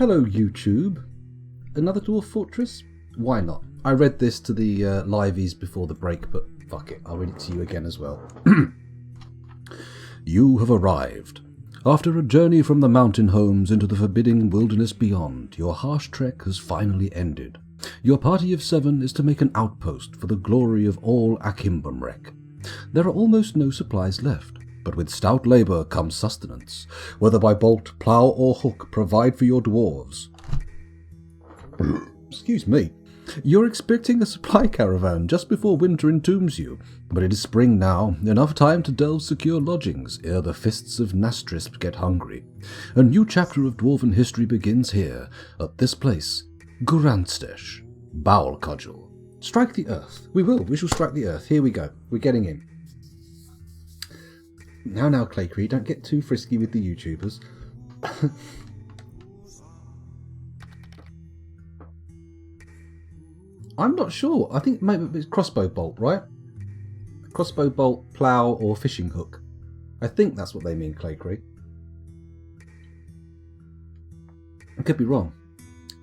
Hello YouTube. Another dwarf fortress? Why not? I read this to the liveys before the break, but fuck it, I'll read it to you again as well. You have arrived. After a journey from the mountain homes into the forbidding wilderness beyond, your harsh trek has finally ended. Your party of 7 is to make an outpost for the glory of all Akimbamrek. There are almost no supplies left, but with stout labour comes sustenance. Whether by bolt, plough or hook, provide for your dwarves. Excuse me. You're expecting a supply caravan just before winter entombs you, but it is spring now, enough time to delve secure lodgings ere the fists of Nastrisp get hungry. A new chapter of dwarven history begins here, at this place, Gurantstesh, Bowel Cudgel. Strike the earth. We shall strike the earth. Here we go. We're getting in. Now, Claycree, don't get too frisky with the YouTubers. I'm not sure. I think maybe it's crossbow bolt, right? Crossbow bolt, plough, or fishing hook. I think that's what they mean, Claycree. I could be wrong.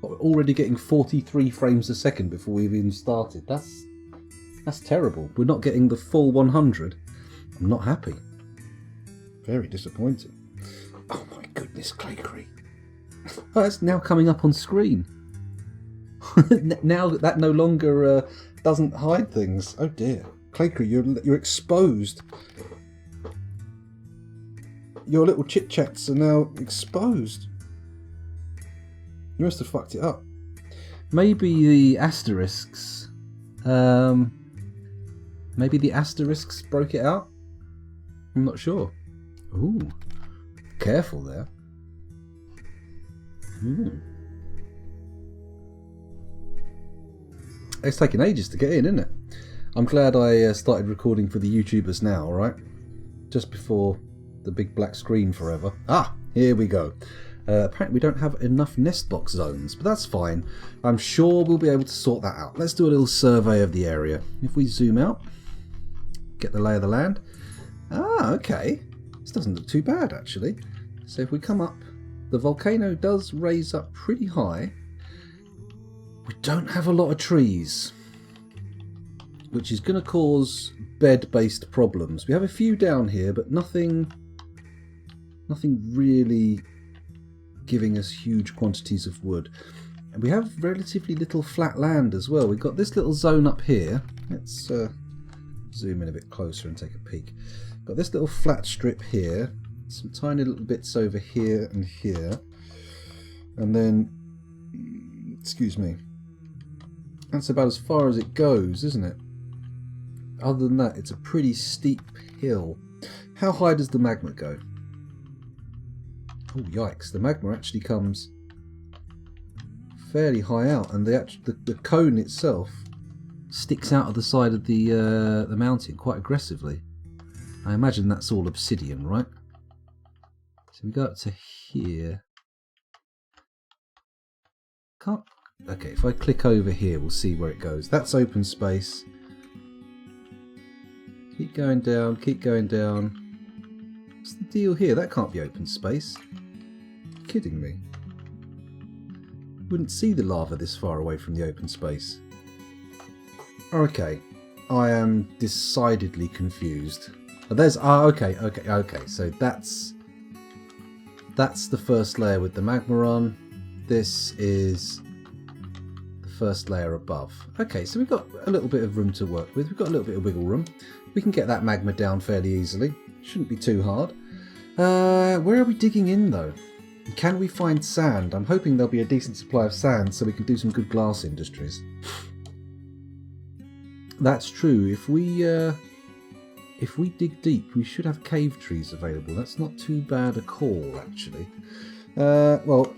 But we're already getting 43 frames a second before we've even started. That's terrible. We're not getting the full 100. I'm not happy. Very disappointing. Oh my goodness, Claycree. Oh, it's now coming up on screen. Now that no longer doesn't hide things. Oh dear. Claycree, you're exposed. Your little chit-chats are now exposed. You must have fucked it up. Maybe the asterisks... maybe the asterisks broke it out? I'm not sure. Ooh. Careful there. It's taken ages to get in, isn't it? I'm glad I started recording for the YouTubers now, alright? Just before the big black screen forever. Ah, here we go. Apparently we don't have enough nest box zones, but that's fine. I'm sure we'll be able to sort that out. Let's do a little survey of the area. If we zoom out, get the lay of the land. Ah, okay. This doesn't look too bad, actually. So if we come up, the volcano does raise up pretty high. We don't have a lot of trees, which is going to cause bed-based problems. We have a few down here, but nothing really giving us huge quantities of wood. And we have relatively little flat land as well. We've got this little zone up here. Let's zoom in a bit closer and take a peek. Got this little flat strip here, some tiny little bits over here and here, and then, excuse me, that's about as far as it goes, isn't it? Other than that, it's a pretty steep hill. How high does the magma go? Oh, yikes. The magma actually comes fairly high out, and the cone itself sticks out of the side of the mountain quite aggressively. I imagine that's all obsidian, right? So we go up to here. Can't... Okay, if I click over here, we'll see where it goes. That's open space. Keep going down, keep going down. What's the deal here? That can't be open space. You're kidding me. Wouldn't see the lava this far away from the open space. Okay, I am decidedly confused. There's okay. So that's the first layer with the magma on. This is the first layer above. Okay, so we've got a little bit of room to work with. We've got a little bit of wiggle room. We can get that magma down fairly easily. Shouldn't be too hard. Where are we digging in though? Can we find sand? I'm hoping there'll be a decent supply of sand so we can do some good glass industries. That's true. If we dig deep, we should have cave trees available. That's not too bad a call, actually. Well,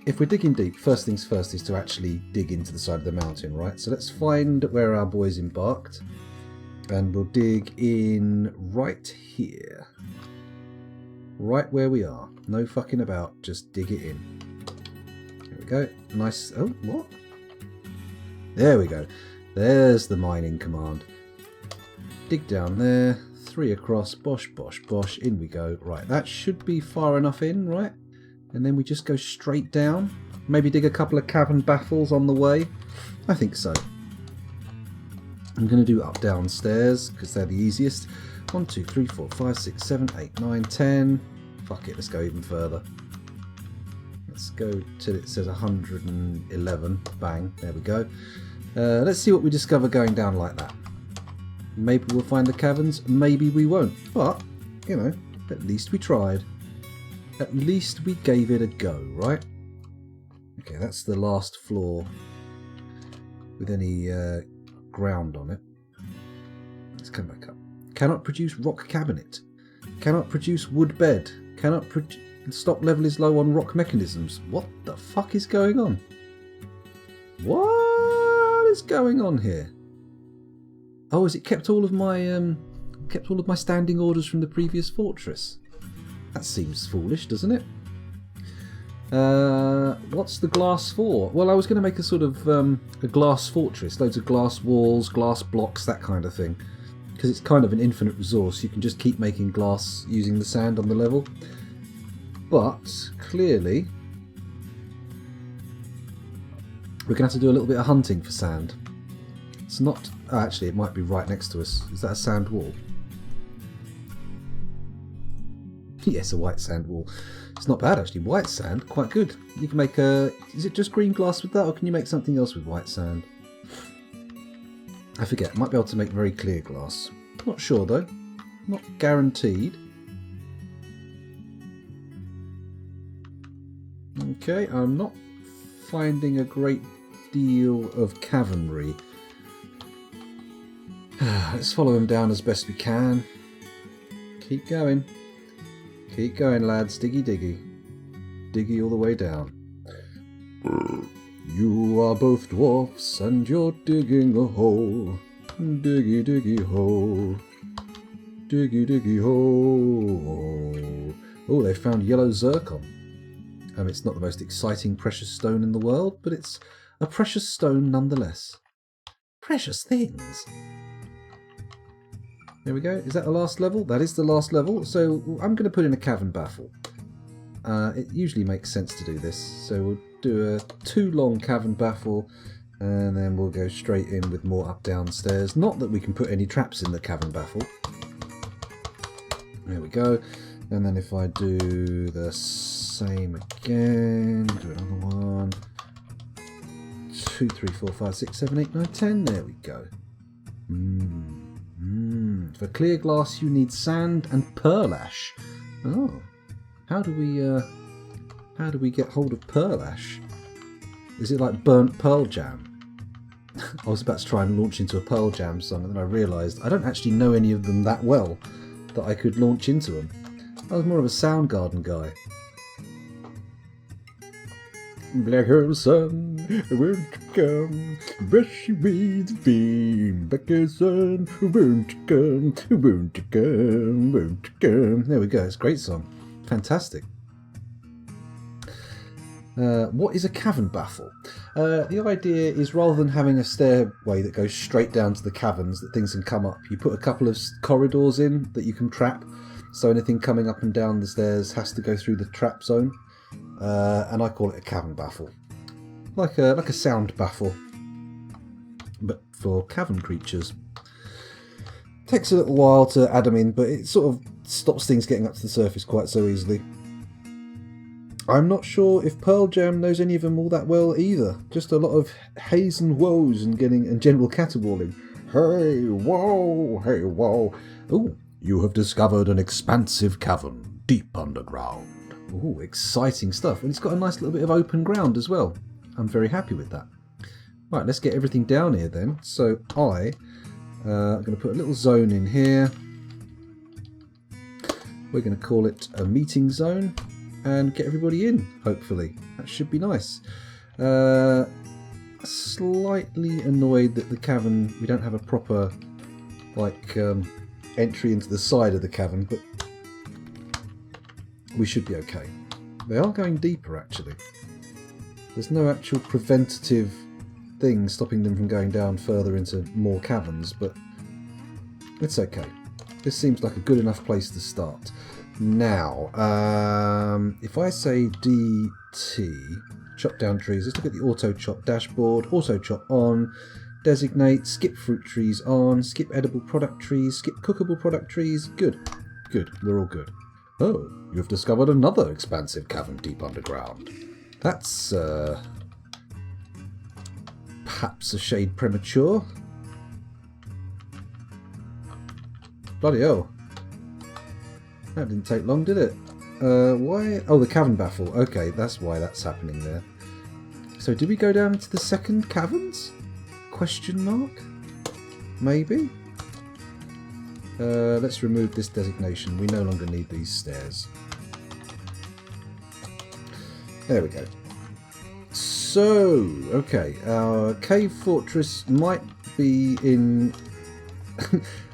if we're digging deep, first things first is to actually dig into the side of the mountain, right? So let's find where our boys embarked. And we'll dig in right here. Right where we are. No fucking about, just dig it in. There we go. Nice. Oh, what? There we go. There's the mining command. Dig down there. 3 across. Bosh, bosh, bosh. In we go. Right, that should be far enough in, right? And then we just go straight down. Maybe dig a couple of cavern baffles on the way? I think so. I'm going to do up downstairs because they're the easiest. 1, 2, 3, 4, 5, 6, 7, 8, 9, 10. Fuck it, let's go even further. Let's go till it says 111. Bang, there we go. Let's see what we discover going down like that. Maybe we'll find the caverns, maybe we won't. But, you know, at least we tried. At least we gave it a go, right? Okay, that's the last floor with any ground on it. Let's come back up. Cannot produce rock cabinet. Cannot produce wood bed. Cannot produce... Stock level is low on rock mechanisms. What the fuck is going on? What is going on here? Oh, has it kept all of my standing orders from the previous fortress? That seems foolish, doesn't it? What's the glass for? Well, I was going to make a sort of a glass fortress, loads of glass walls, glass blocks, that kind of thing, because it's kind of an infinite resource. You can just keep making glass using the sand on the level. But clearly, we're going to have to do a little bit of hunting for sand. It's not... Oh, actually, it might be right next to us. Is that a sand wall? Yes, a white sand wall. It's not bad, actually. White sand, quite good. You can make a... Is it just green glass with that, or can you make something else with white sand? I forget. Might be able to make very clear glass. Not sure, though. Not guaranteed. Okay, I'm not finding a great deal of cavernry. Let's follow them down as best we can. Keep going. Keep going, lads. Diggy diggy. Diggy all the way down. You are both dwarfs and you're digging a hole. Diggy diggy hole. Diggy diggy hole. Oh, they found yellow zircon. It's not the most exciting precious stone in the world, but it's a precious stone nonetheless. Precious things. There we go. Is that the last level? That is the last level. So I'm going to put in a cavern baffle. It usually makes sense to do this. So we'll do a 2 long cavern baffle, and then we'll go straight in with more up downstairs. Not that we can put any traps in the cavern baffle. There we go. And then if I do the same again, do another one. 2, 3, 4, 5, 6, 7, 8, 9, 10. There we go. For clear glass, you need sand and pearl ash. Oh, how do we get hold of pearl ash? Is it like burnt pearl jam? I was about to try and launch into a pearl jam song, and then I realised I don't actually know any of them that well that I could launch into them. I was more of a Soundgarden guy. Black hole sun, won't you come? Brush your weeds, beam, black hole sun, won't you come? Won't you come? Won't you come? There we go. It's a great song. Fantastic. What is a cavern baffle? The idea is, rather than having a stairway that goes straight down to the caverns that things can come up, you put a couple of corridors in that you can trap, so anything coming up and down the stairs has to go through the trap zone. And I call it a cavern baffle, like a sound baffle, but for cavern creatures. Takes a little while to add them in, but it sort of stops things getting up to the surface quite so easily. I'm not sure if Pearl Jam knows any of them all that well either. Just a lot of haze and woes and general caterwauling. Hey whoa, hey whoa. Oh, you have discovered an expansive cavern deep underground. Oh, exciting stuff. And it's got a nice little bit of open ground as well. I'm very happy with that. Right, let's get everything down here then. So I'm going to put a little zone in here. We're going to call it a meeting zone and get everybody in, hopefully. That should be nice. Slightly annoyed that the cavern, we don't have a proper entry into the side of the cavern, but we should be okay. They are going deeper, actually. There's no actual preventative thing stopping them from going down further into more caverns, but it's okay. This seems like a good enough place to start. Now, if I say DT, Chop down trees. Let's look at the auto chop dashboard. Auto chop on. Designate. Skip fruit trees on. Skip edible product trees. Skip cookable product trees. Good. Good. We're all good. Oh, you've discovered another expansive cavern deep underground. That's, perhaps a shade premature. Bloody hell. That didn't take long, did it? Why? Oh, the cavern baffle. Okay, that's why that's happening there. So, did we go down into the second caverns? Question mark? Maybe? Let's remove this designation. We no longer need these stairs. There we go. So, okay, our cave fortress might be in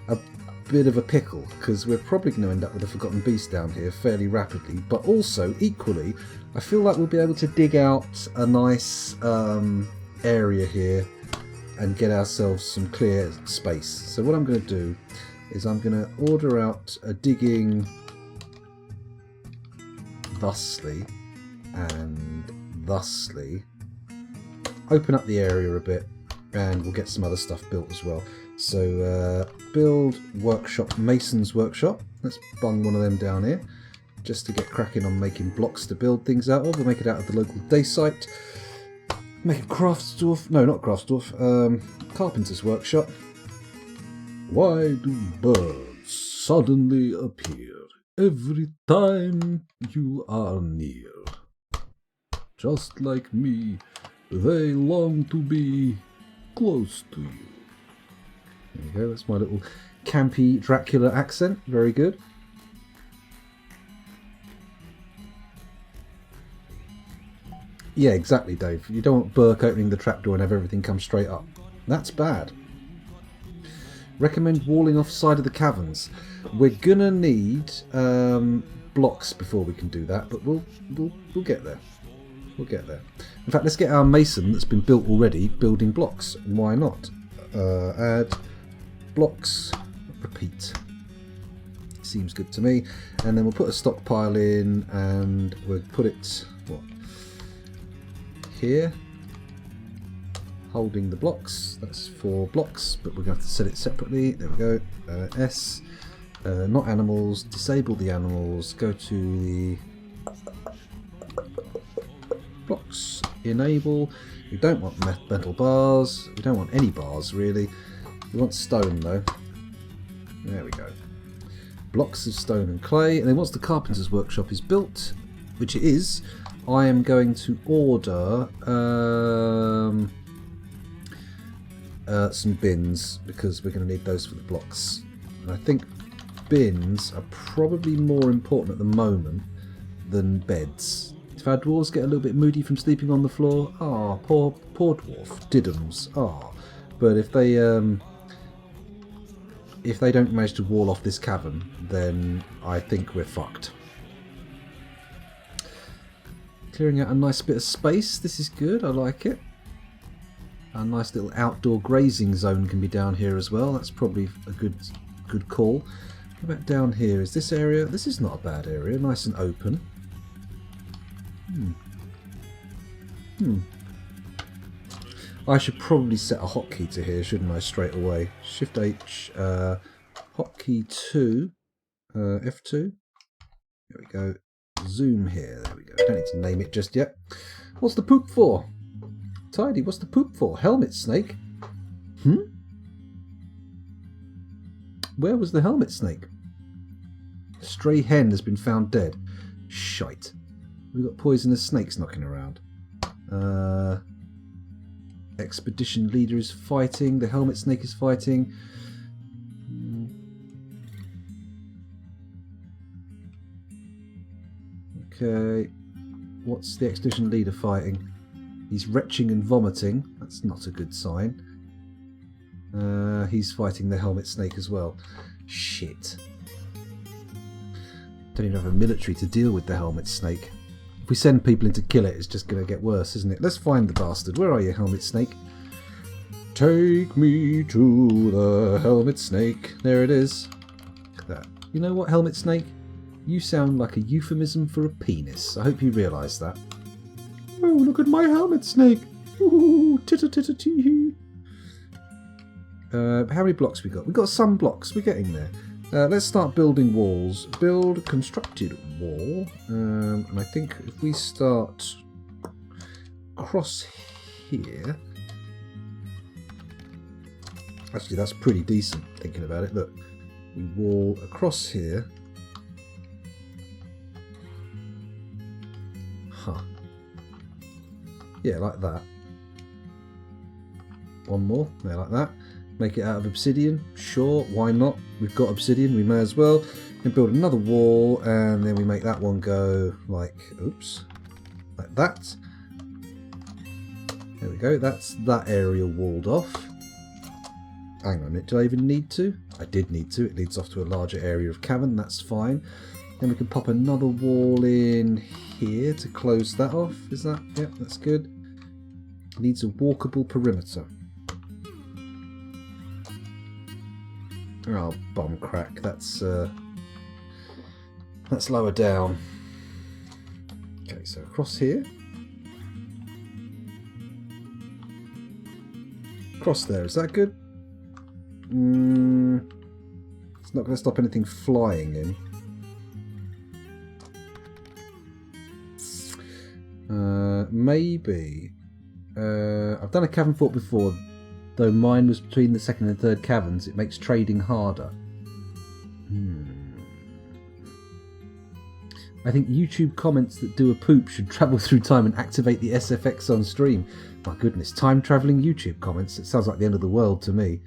a bit of a pickle, because we're probably going to end up with a forgotten beast down here fairly rapidly, but also, equally, I feel like we'll be able to dig out a nice area here and get ourselves some clear space. So what I'm going to do is I'm going to order out a digging thusly and thusly, open up the area a bit, and we'll get some other stuff built as well. So build workshop, mason's workshop. Let's bung one of them down here just to get cracking on making blocks to build things out of. We'll make it out of the local day site. Make a craftsdorf, no, not craftsdorf, carpenter's workshop. Why do birds suddenly appear every time you are near? Just like me, they long to be close to you. There you go, that's my little campy Dracula accent. Very good. Yeah, exactly, Dave. You don't want Burke opening the trapdoor and have everything come straight up. That's bad. Recommend walling off side of the caverns. We're gonna need blocks before we can do that, but we'll get there. We'll get there. In fact, let's get our mason that's been built already building blocks. Why not? Add blocks. Repeat. Seems good to me. And then we'll put a stockpile in, and we'll put it what? Here. Holding the blocks. That's 4 blocks, but we're going to have to set it separately. There we go. S. Not animals. Disable the animals. Go to the blocks. Enable. We don't want metal bars. We don't want any bars, really. We want stone, though. There we go. Blocks of stone and clay. And then once the carpenter's workshop is built, which it is, I am going to order some bins, because we're going to need those for the blocks. And I think bins are probably more important at the moment than beds. If our dwarves get a little bit moody from sleeping on the floor, poor dwarf, diddums, But if they don't manage to wall off this cavern, then I think we're fucked. Clearing out a nice bit of space. This is good. I like it. A nice little outdoor grazing zone can be down here as well. That's probably a good call. What about down here? Is this area? This is not a bad area. Nice and open. I should probably set a hotkey to here, shouldn't I, straight away? Shift H, hotkey 2, F2. There we go. Zoom here. There we go. Don't need to name it just yet. What's the poop for? Tidy, what's the poop for? Helmet snake? Where was the helmet snake? A stray hen has been found dead. Shite. We've got poisonous snakes knocking around. Expedition leader is fighting. The helmet snake is fighting. Okay. What's the expedition leader fighting? He's retching and vomiting. That's not a good sign. He's fighting the helmet snake as well. Shit. Don't even have a military to deal with the helmet snake. If we send people in to kill it, it's just going to get worse, isn't it? Let's find the bastard. Where are you, helmet snake? Take me to the helmet snake. There it is. Look at that. You know what, helmet snake? You sound like a euphemism for a penis. I hope you realise that. Oh, look at my helmet, Snake. Ooh, titter titter tee. How many blocks we got? We got some blocks. We're getting there. Let's start building walls. Build constructed wall. And I think if we start across here... Actually, that's pretty decent, thinking about it. Look, we wall across here. Huh. Yeah, like that. One more. Yeah, like that. Make it out of obsidian. Sure, why not? We've got obsidian, we may as well. And build another wall, and then we make that one go like, oops, like that. There we go, that's that area walled off. Hang on a minute, did I even need to? I did need to. It leads off to a larger area of cavern, that's fine. Then we can pop another wall in here to close that off. Is that? Yep, that's good. Needs a walkable perimeter. Oh, bomb crack. That's lower down. Okay, so across here. Across there, is that good? It's not going to stop anything flying in. Maybe. I've done a cavern fort before, though mine was between the second and third caverns. It makes trading harder. I think YouTube comments that do a poop should travel through time and activate the SFX on stream. My goodness, time travelling YouTube comments. It sounds like the end of the world to me.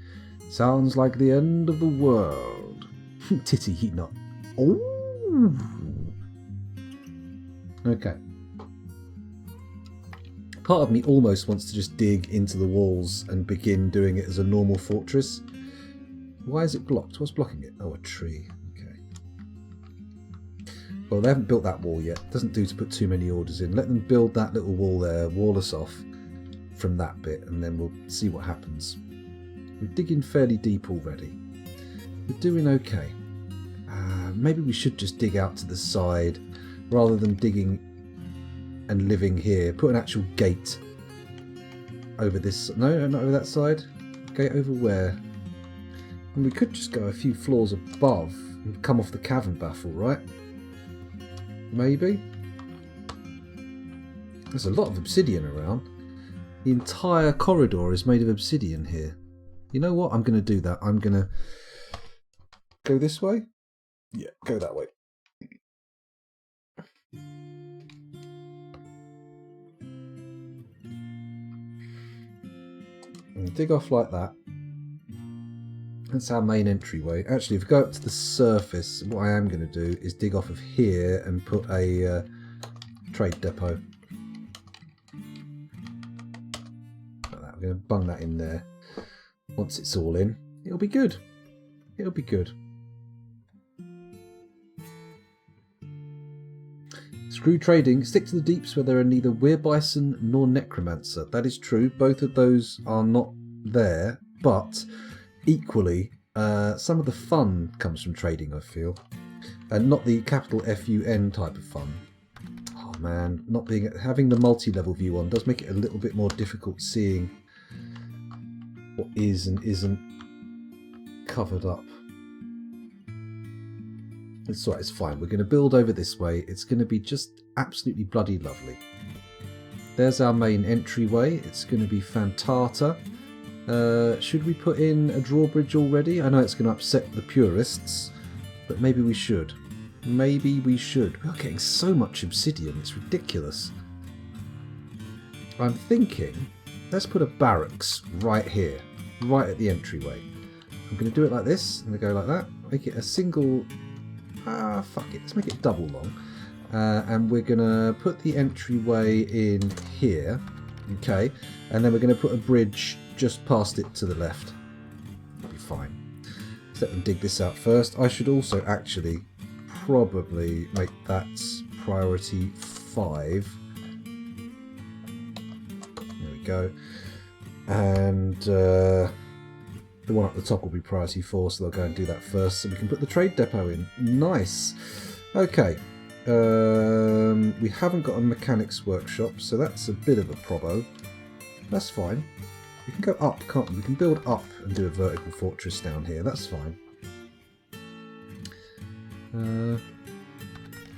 Sounds like the end of the world. Titty heat not. Oh. Okay. Part of me almost wants to just dig into the walls and begin doing it as a normal fortress. Why is it blocked? What's blocking it? Oh, a tree. Okay. Well, they haven't built that wall yet. Doesn't do to put too many orders in. Let them build that little wall there, wall us off from that bit, and then we'll see what happens. We're digging fairly deep already. We're doing okay. Maybe we should just dig out to the side rather than digging and living here. Put an actual gate over this. No, not over that side. Gate over where? And we could just go a few floors above and come off the cavern baffle, right? Maybe. There's a lot of obsidian around. The entire corridor is made of obsidian here. You know what? I'm going to do that. I'm going to go this way. Yeah, go that way. And dig off like that. That's our main entryway. Actually, if we go up to the surface, what I am going to do is dig off of here and put a trade depot. Like that. We're going to bung that in there. Once it's all in, it'll be good. It'll be good. Screw trading. Stick to the deeps where there are neither werebison nor necromancer. That is true. Both of those are not there, but equally, some of the fun comes from trading, I feel. And not the capital FUN type of fun. Oh man, having the multi-level view on does make it a little bit more difficult seeing what is and isn't covered up. It's alright, it's fine. We're going to build over this way. It's going to be just absolutely bloody lovely. There's our main entryway. It's going to be Fantata. Should we put in a drawbridge already? I know it's going to upset the purists, but maybe we should. Maybe we should. We are getting so much obsidian. It's ridiculous. I'm thinking, let's put a barracks right here, right at the entryway. I'm going to do it like this. I'm going to go like that. Make it a single... fuck it. Let's make it double long. And we're going to put the entryway in here. Okay. And then we're going to put a bridge just past it to the left. That'll be fine. Let's let them dig this out first. I should also actually probably make that priority 5. There we go. And the one up the top will be priority 4, so they'll go and do that first, so we can put the trade depot in. Nice. Okay. We haven't got a mechanics workshop, so that's a bit of a probo. That's fine. We can go up, can't we? We can build up and do a vertical fortress down here. That's fine.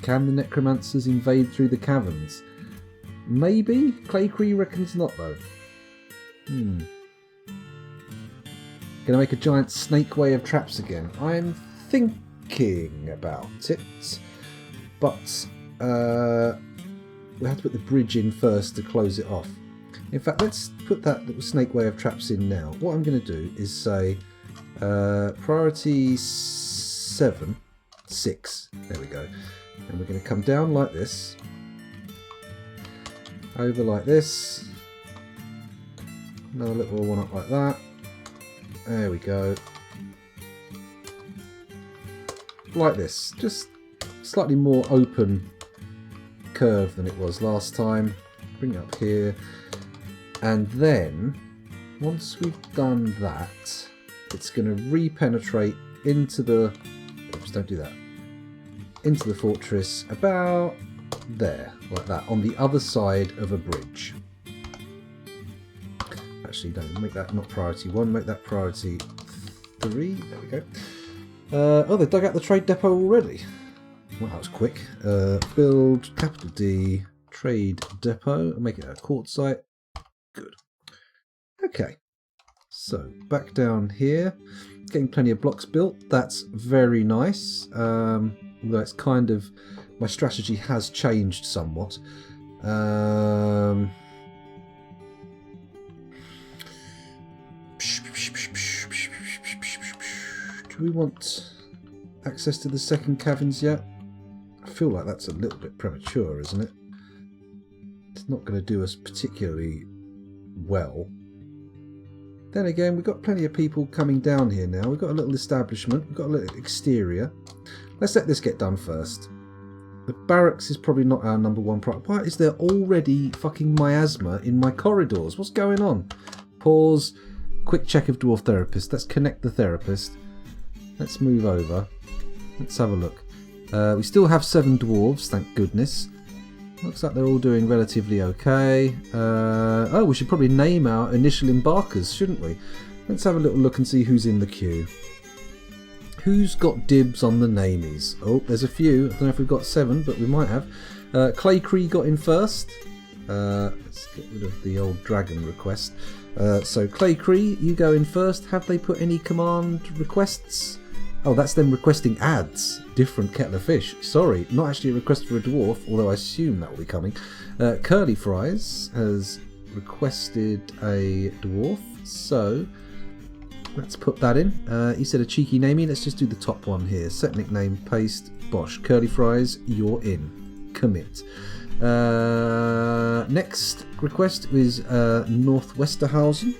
Can the necromancers invade through the caverns? Maybe? Claycree reckons not, though. Gonna make a giant snake way of traps again. I'm thinking about it, but we have to put the bridge in first to close it off. In fact, let's put that little snake way of traps in now. What I'm going to do is say priority 6. There we go. And we're going to come down like this, over like this, another little one up like that. There we go. Like this, just slightly more open curve than it was last time. Bring it up here. And then, once we've done that, it's going to re-penetrate into the... Oops, don't do that. Into the fortress about there, like that, on the other side of a bridge. Actually, don't make that not priority 1, make that priority 3. There we go. Oh, they dug out the trade depot already. Well, that was quick. Build, capital D, trade depot, and make it a quartzite. Good. Okay. So, back down here. Getting plenty of blocks built. That's very nice. Although it's kind of... My strategy has changed somewhat. Do we want access to the second caverns yet? I feel like that's a little bit premature, isn't it? It's not going to do us particularly well. Then again, we've got plenty of people coming down here now. We've got a little establishment. We've got a little exterior. Let's let this get done first. The barracks is probably not our number one priority. Why is there already fucking miasma in my corridors? What's going on? Pause. Quick check of dwarf therapist. Let's connect the therapist. Let's move over. Let's have a look. We still have 7 dwarves, thank goodness. Looks like they're all doing relatively okay. Oh, we should probably name our initial embarkers, shouldn't we? Let's have a little look and see who's in the queue. Who's got dibs on the namies? Oh, there's a few. I don't know if we've got 7, but we might have. Claycree got in first. Let's get rid of the old dragon request. So Claycree, you go in first. Have they put any command requests? Oh, that's them requesting ads. Different kettle of fish. Sorry, not actually a request for a dwarf, although I assume that will be coming. Curly Fries has requested a dwarf, so let's put that in. He said a cheeky namey. Let's just do the top one here. Set nickname, paste, bosh. Curly Fries, you're in. Commit. Next request is Northwesterhausen.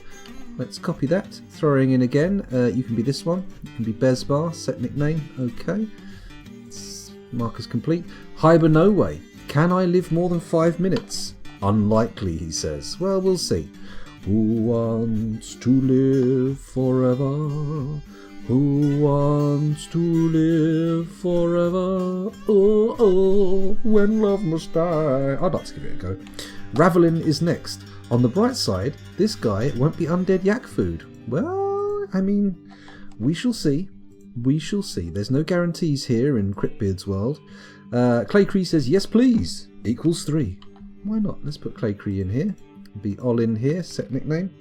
Let's copy that. Throwing in again. You can be this one. You can be Bezbar. Set nickname. Okay. Markers complete. Hibernoway. Can I live more than 5 minutes? Unlikely, he says. Well, we'll see. Who wants to live forever? Who wants to live forever? Oh, oh, when love must die. I'd like to give it a go. Ravelin is next. On the bright side, this guy won't be undead yak food. Well, I mean, we shall see. We shall see. There's no guarantees here in Cryptbeards world. Claycree says, yes please, equals 3. Why not? Let's put Claycree in here. Be all in here, set nickname.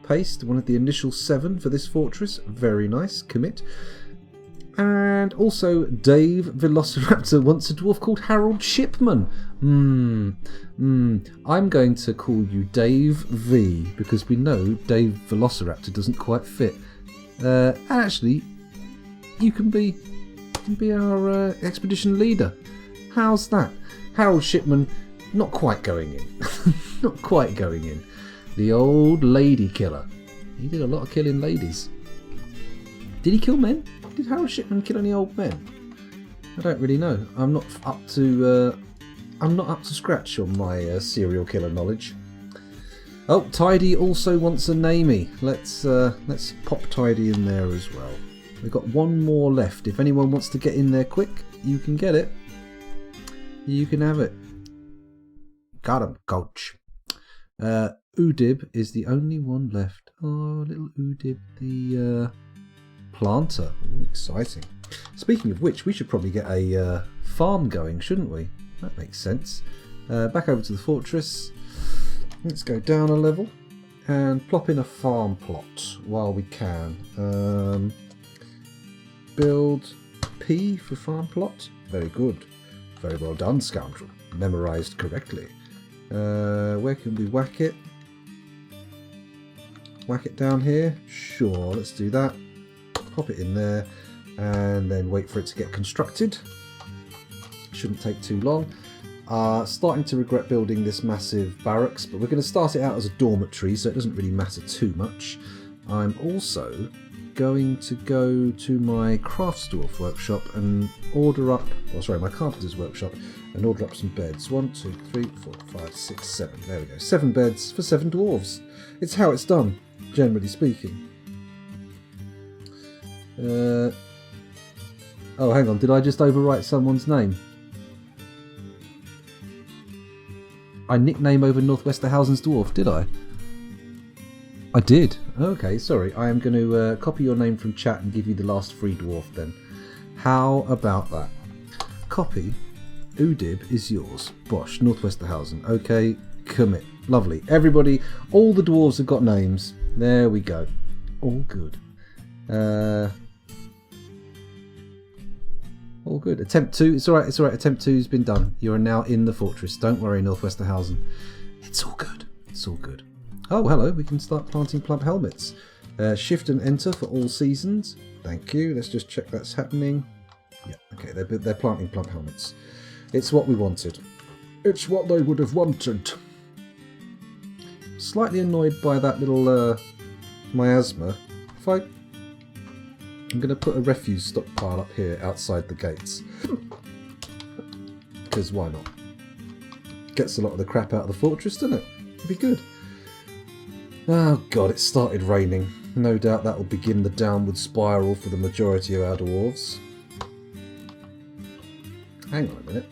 Paste, one of the initial 7 for this fortress. Very nice, commit. And also, Dave Velociraptor wants a dwarf called Harold Shipman. I'm going to call you Dave V, because we know Dave Velociraptor doesn't quite fit. And actually, you can be our expedition leader. How's that? Harold Shipman, not quite going in. Not quite going in. The old lady killer. He did a lot of killing ladies. Did he kill men? Did Harold Shipman kill any old men? I don't really know. I'm not up to scratch on my serial killer knowledge. Oh, Tidy also wants a namey. Let's pop Tidy in there as well. We've got one more left. If anyone wants to get in there quick, you can get it. You can have it. Got him, coach. Udib is the only one left. Oh, little Udib, the planter. Ooh, exciting. Speaking of which, we should probably get a farm going, shouldn't we? That makes sense. Back over to the fortress. Let's go down a level and plop in a farm plot while we can. Build P for farm plot. Very good. Very well done, scoundrel. Memorized correctly. Where can we whack it? Whack it down here? Sure, let's do that. Pop it in there and then wait for it to get constructed. Shouldn't take too long. Starting to regret building this massive barracks, but we're going to start it out as a dormitory, so it doesn't really matter too much. I'm also going to go to my craftsdwarf workshop and order up, my carpenter's workshop, and order up some beds. 1, 2, 3, 4, 5, 6, 7. There we go. 7 beds for 7 dwarves. It's how it's done, generally speaking. Oh, hang on. Did I just overwrite someone's name? I nickname over Northwesterhausen's dwarf, did I? I did. Okay, sorry. I am going to copy your name from chat and give you the last free dwarf then. How about that? Copy. Udib is yours. Bosh, Northwesterhausen. Okay, commit. Lovely. Everybody, all the dwarves have got names. There we go. All good. All good. Attempt 2. It's alright, it's alright. Attempt 2's been done. You are now in the fortress. Don't worry, Northwesterhausen. It's all good. It's all good. Oh, hello. We can start planting plump helmets. Shift and enter for all seasons. Thank you. Let's just check that's happening. Yeah, okay. They're planting plump helmets. It's what we wanted. It's what they would have wanted. Slightly annoyed by that little miasma. I'm going to put a refuse stockpile up here outside the gates. Because why not? Gets a lot of the crap out of the fortress, doesn't it? It'd be good. Oh god, it started raining. No doubt that will begin the downward spiral for the majority of our dwarves. Hang on a minute.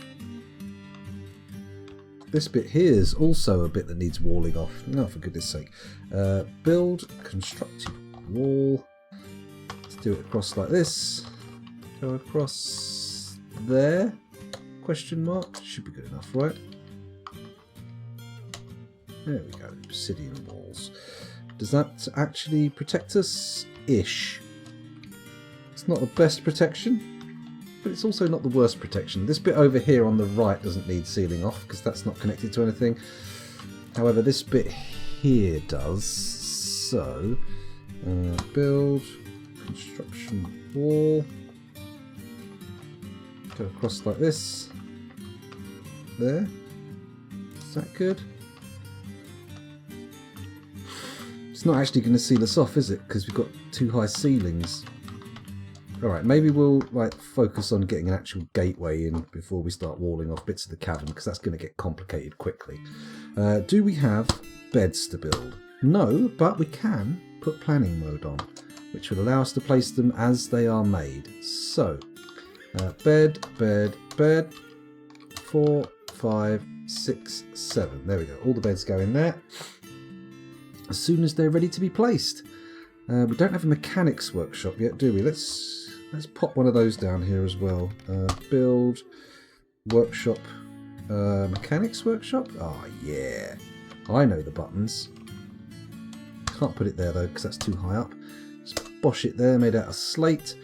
This bit here is also a bit that needs walling off. No, for goodness sake. Build constructed wall. Do it across like this. Go across there. Question mark. Should be good enough, right? There we go. Obsidian walls. Does that actually protect us? Ish. It's not the best protection, but it's also not the worst protection. This bit over here on the right doesn't need sealing off because that's not connected to anything. However, this bit here does. So, build construction wall. Go across like this. There. Is that good? It's not actually going to seal us off, is it? Because we've got too high ceilings. Alright, maybe we'll focus on getting an actual gateway in before we start walling off bits of the cavern, because that's going to get complicated quickly. Do we have beds to build? No, but we can put planning mode on, which will allow us to place them as they are made. So, bed, bed, bed, 4, 5, 6, 7. There we go. All the beds go in there as soon as they're ready to be placed. We don't have a mechanics workshop yet, do we? Let's pop one of those down here as well. Build workshop, mechanics workshop. Oh yeah, I know the buttons. Can't put it there though because that's too high up. Just bosh it there, made out of slate.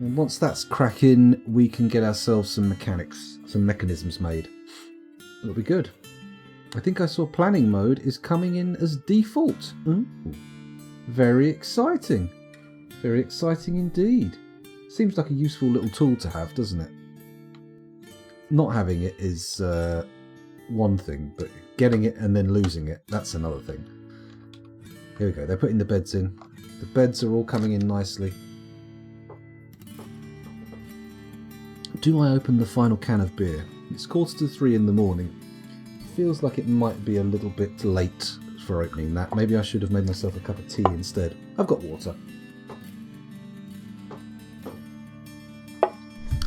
And once that's cracking, we can get ourselves some mechanisms made. It'll be good. I think I saw planning mode is coming in as default. Ooh. Very exciting. Very exciting indeed. Seems like a useful little tool to have, doesn't it? Not having it is one thing, but getting it and then losing it, that's another thing. Here we go, they're putting the beds in. The beds are all coming in nicely. Do I open the final can of beer? It's 2:45 in the morning. Feels like it might be a little bit late for opening that. Maybe I should have made myself a cup of tea instead. I've got water.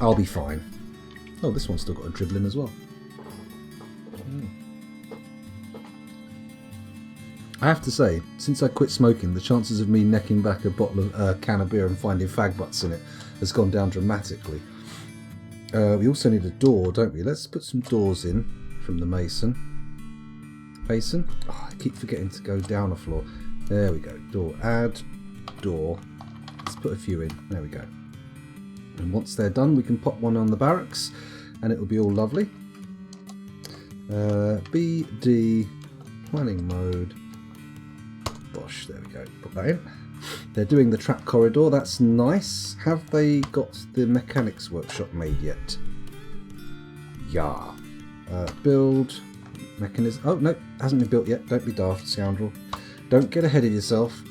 I'll be fine. Oh, this one's still got a dribble in as well. I have to say, since I quit smoking, the chances of me necking back a bottle of can of beer and finding fag butts in it has gone down dramatically. We also need a door, don't we? Let's put some doors in from the mason. Mason? Oh, I keep forgetting to go down a floor. There we go. Door. Add door. Let's put a few in. There we go. And once they're done, we can pop one on the barracks and it will be all lovely. BD planning mode. Bosh, there we go. Put that in. They're doing the trap corridor. That's nice. Have they got the mechanics workshop made yet? Yeah. Build mechanism. Oh, no, hasn't been built yet. Don't be daft, scoundrel. Don't get ahead of yourself.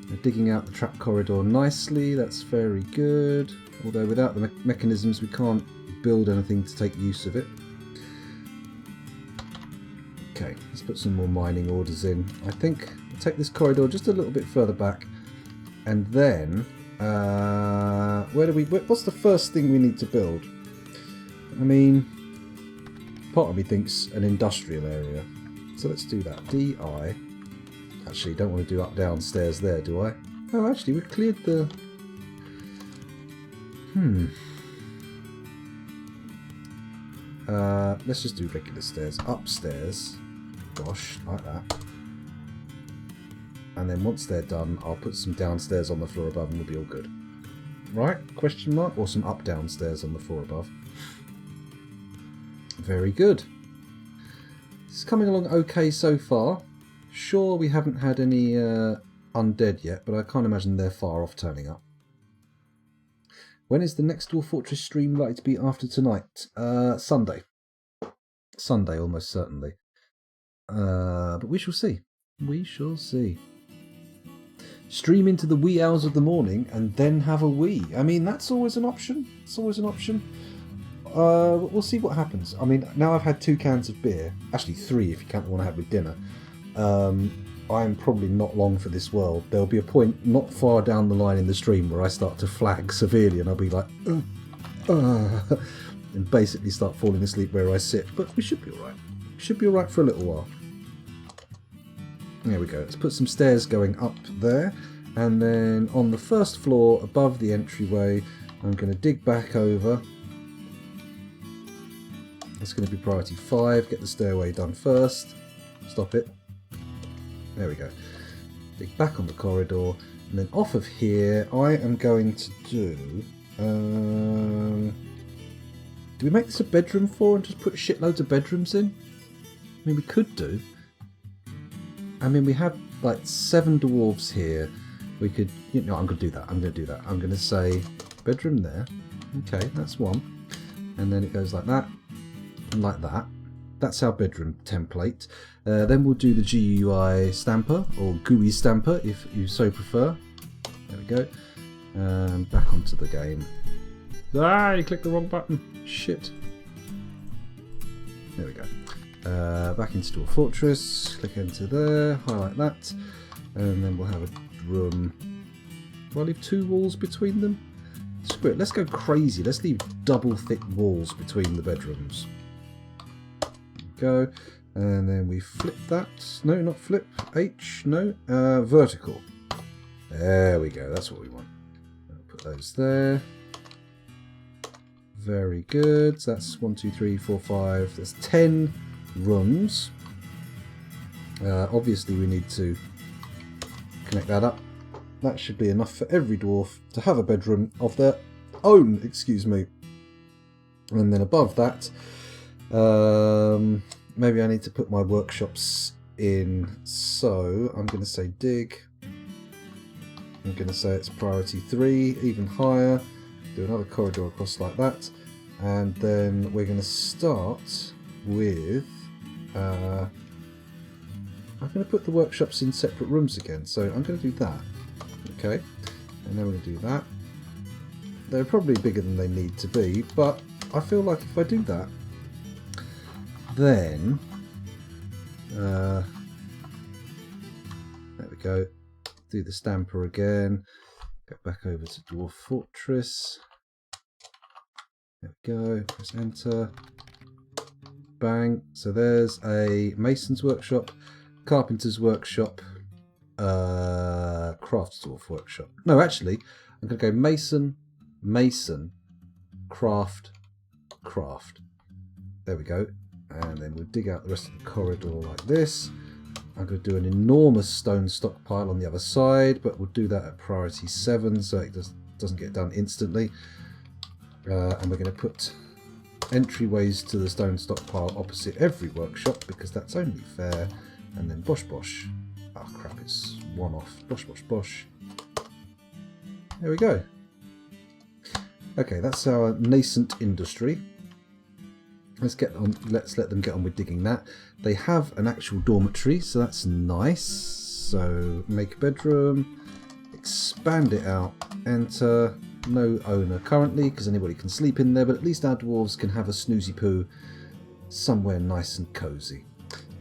They're digging out the trap corridor nicely. That's very good. Although without the mechanisms, we can't build anything to take use of it. Okay, let's put some more mining orders in. I think I'll take this corridor just a little bit further back, and then what's the first thing we need to build? I mean, part of me thinks an industrial area, so let's do that. DI. Actually, don't want to do up downstairs there, do I? Oh, actually, we've cleared the. Let's just do regular stairs. Upstairs. Gosh, like that. And then once they're done, I'll put some downstairs on the floor above and we'll be all good. Right? Question mark? Or some up downstairs on the floor above. Very good. It's coming along okay so far. Sure, we haven't had any undead yet, but I can't imagine they're far off turning up. When is the next Dwarf Fortress stream likely to be after tonight? Sunday. Sunday, almost certainly. But we shall see. We shall see. Stream into the wee hours of the morning and then have a wee. I mean, that's always an option. It's always an option. We'll see what happens. I mean, now I've had 2 cans of beer. Actually 3 if you count the one I had with dinner. I'm probably not long for this world. There'll be a point not far down the line in the stream where I start to flag severely and I'll be like, and basically start falling asleep where I sit. But we should be alright. We should be alright for a little while. There we go. Let's put some stairs going up there. And then on the first floor above the entryway, I'm going to dig back over. That's going to be priority 5. Get the stairway done first. Stop it. There we go. Dig back on the corridor. And then off of here, I am going to do... do we make this a bedroom floor and just put shitloads of bedrooms in? I mean, we could do. I mean, we have like 7 dwarves here. We could, you know, I'm going to do that. I'm going to do that. I'm going to say bedroom there. Okay, that's one. And then it goes like that and like that. That's our bedroom template. Then we'll do the GUI stamper or GUI stamper if you so prefer. There we go. Back onto the game. Ah, you clicked the wrong button. Shit. There we go. Back into Dwarf Fortress, click into there, highlight that, and then we'll have a room. Do I leave 2 walls between them? Screw it, let's go crazy. Let's leave double thick walls between the bedrooms. Go, and then we flip that. No, not flip. H, no. Vertical. There we go, that's what we want. I'll put those there. Very good. So that's 1, 2, 3, 4, 5. There's 10 rooms. Obviously we need to connect that up. That should be enough for every dwarf to have a bedroom of their own, excuse me. And then above that, maybe I need to put my workshops in. So I'm going to say dig. I'm going to say it's priority 3, even higher. Do another corridor across like that. And then we're going to start with I'm going to put the workshops in separate rooms again, so I'm going to do that. Okay, and then we're going to do that. They're probably bigger than they need to be, but I feel like if I do that, then there we go. Do the stamper again. Go back over to Dwarf Fortress. There we go. Press enter. Bang. So there's a mason's workshop carpenter's workshop, craftsdwarf workshop. No, actually, I'm going to go mason, mason, craft, craft. There we go. And then we'll dig out the rest of the corridor like this. I'm going to do an enormous stone stockpile on the other side, but we'll do that at priority 7 so it doesn't get done instantly. And we're going to put entryways to the stone stockpile opposite every workshop because that's only fair. And then bosh bosh. Oh crap, it's one off. Bosh bosh bosh. There we go. Okay, that's our nascent industry. Let's let them get on with digging that. They have an actual dormitory, so that's nice. So make a bedroom, expand it out, enter. No owner currently because anybody can sleep in there, but at least our dwarves can have a snoozy poo somewhere nice and cozy.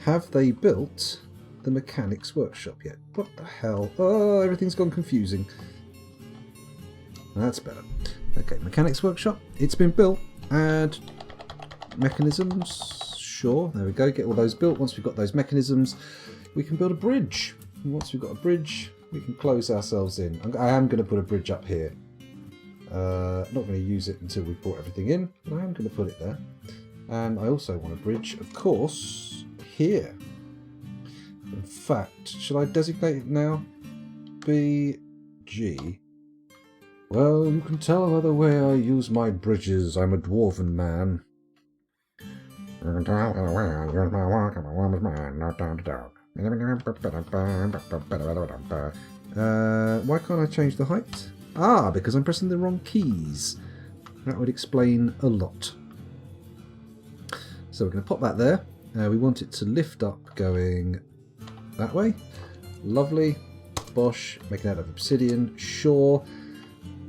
Have they built the mechanics workshop yet? What the hell? Oh, everything's gone confusing. That's better. Okay, mechanics workshop. It's been built. Add mechanisms. Sure, there we go. Get all those built. Once we've got those mechanisms, we can build a bridge. And once we've got a bridge, we can close ourselves in. I am going to put a bridge up here. Not going to use it until we've brought everything in, but I am going to put it there. And I also want a bridge, of course, here. In fact, should I designate it now? BG. Well, you can tell by the way I use my bridges. I'm a dwarven man. Why can't I change the height? Ah, because I'm pressing the wrong keys. That would explain a lot. So we're going to pop that there. We want it to lift up going that way. Lovely. Bosh. Make it out of obsidian. Sure.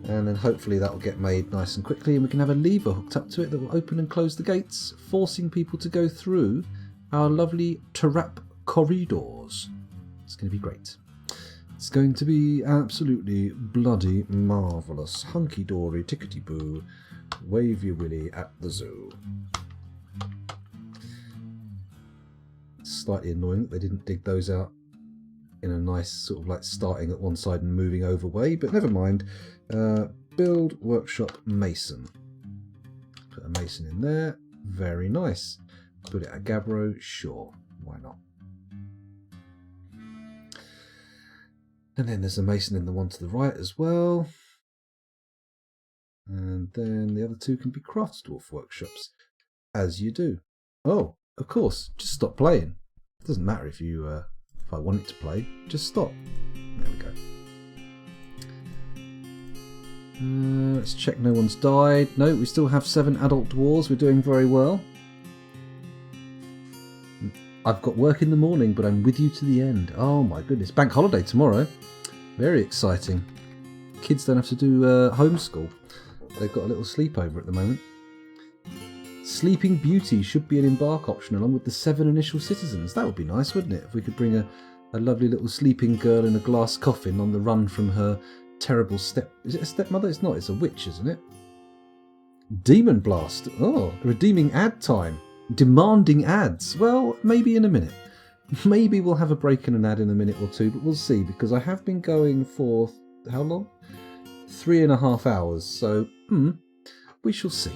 And then hopefully that will get made nice and quickly, and we can have a lever hooked up to it that will open and close the gates, forcing people to go through our lovely trap corridors. It's going to be great. It's going to be absolutely bloody marvellous. Hunky-dory, tickety-boo, wave your willy at the zoo. It's slightly annoying that they didn't dig those out in a nice sort of like starting at one side and moving over way, but never mind. Build workshop mason. Put a mason in there. Very nice. Put it at Gabbro. Sure, why not? And then there's a mason in the one to the right as well. And then the other two can be craftsdwarf workshops, as you do. Oh, of course, just stop playing. It doesn't matter if you if I want it to play, just stop. There we go. Let's check no one's died. No, we still have 7 adult dwarves. We're doing very well. I've got work in the morning, but I'm with you to the end. Oh my goodness. Bank holiday tomorrow. Very exciting. Kids don't have to do homeschool. They've got a little sleepover at the moment. Sleeping Beauty should be an embark option along with the 7 initial citizens. That would be nice, wouldn't it? If we could bring a lovely little sleeping girl in a glass coffin on the run from her terrible is it a stepmother? It's not, it's a witch, isn't it? Demon Blast. Oh, redeeming ad time. Demanding ads. Well, maybe in a minute. Maybe we'll have a break in an ad in a minute or two, but we'll see, because I have been going for how long? 3.5 hours, so we shall see.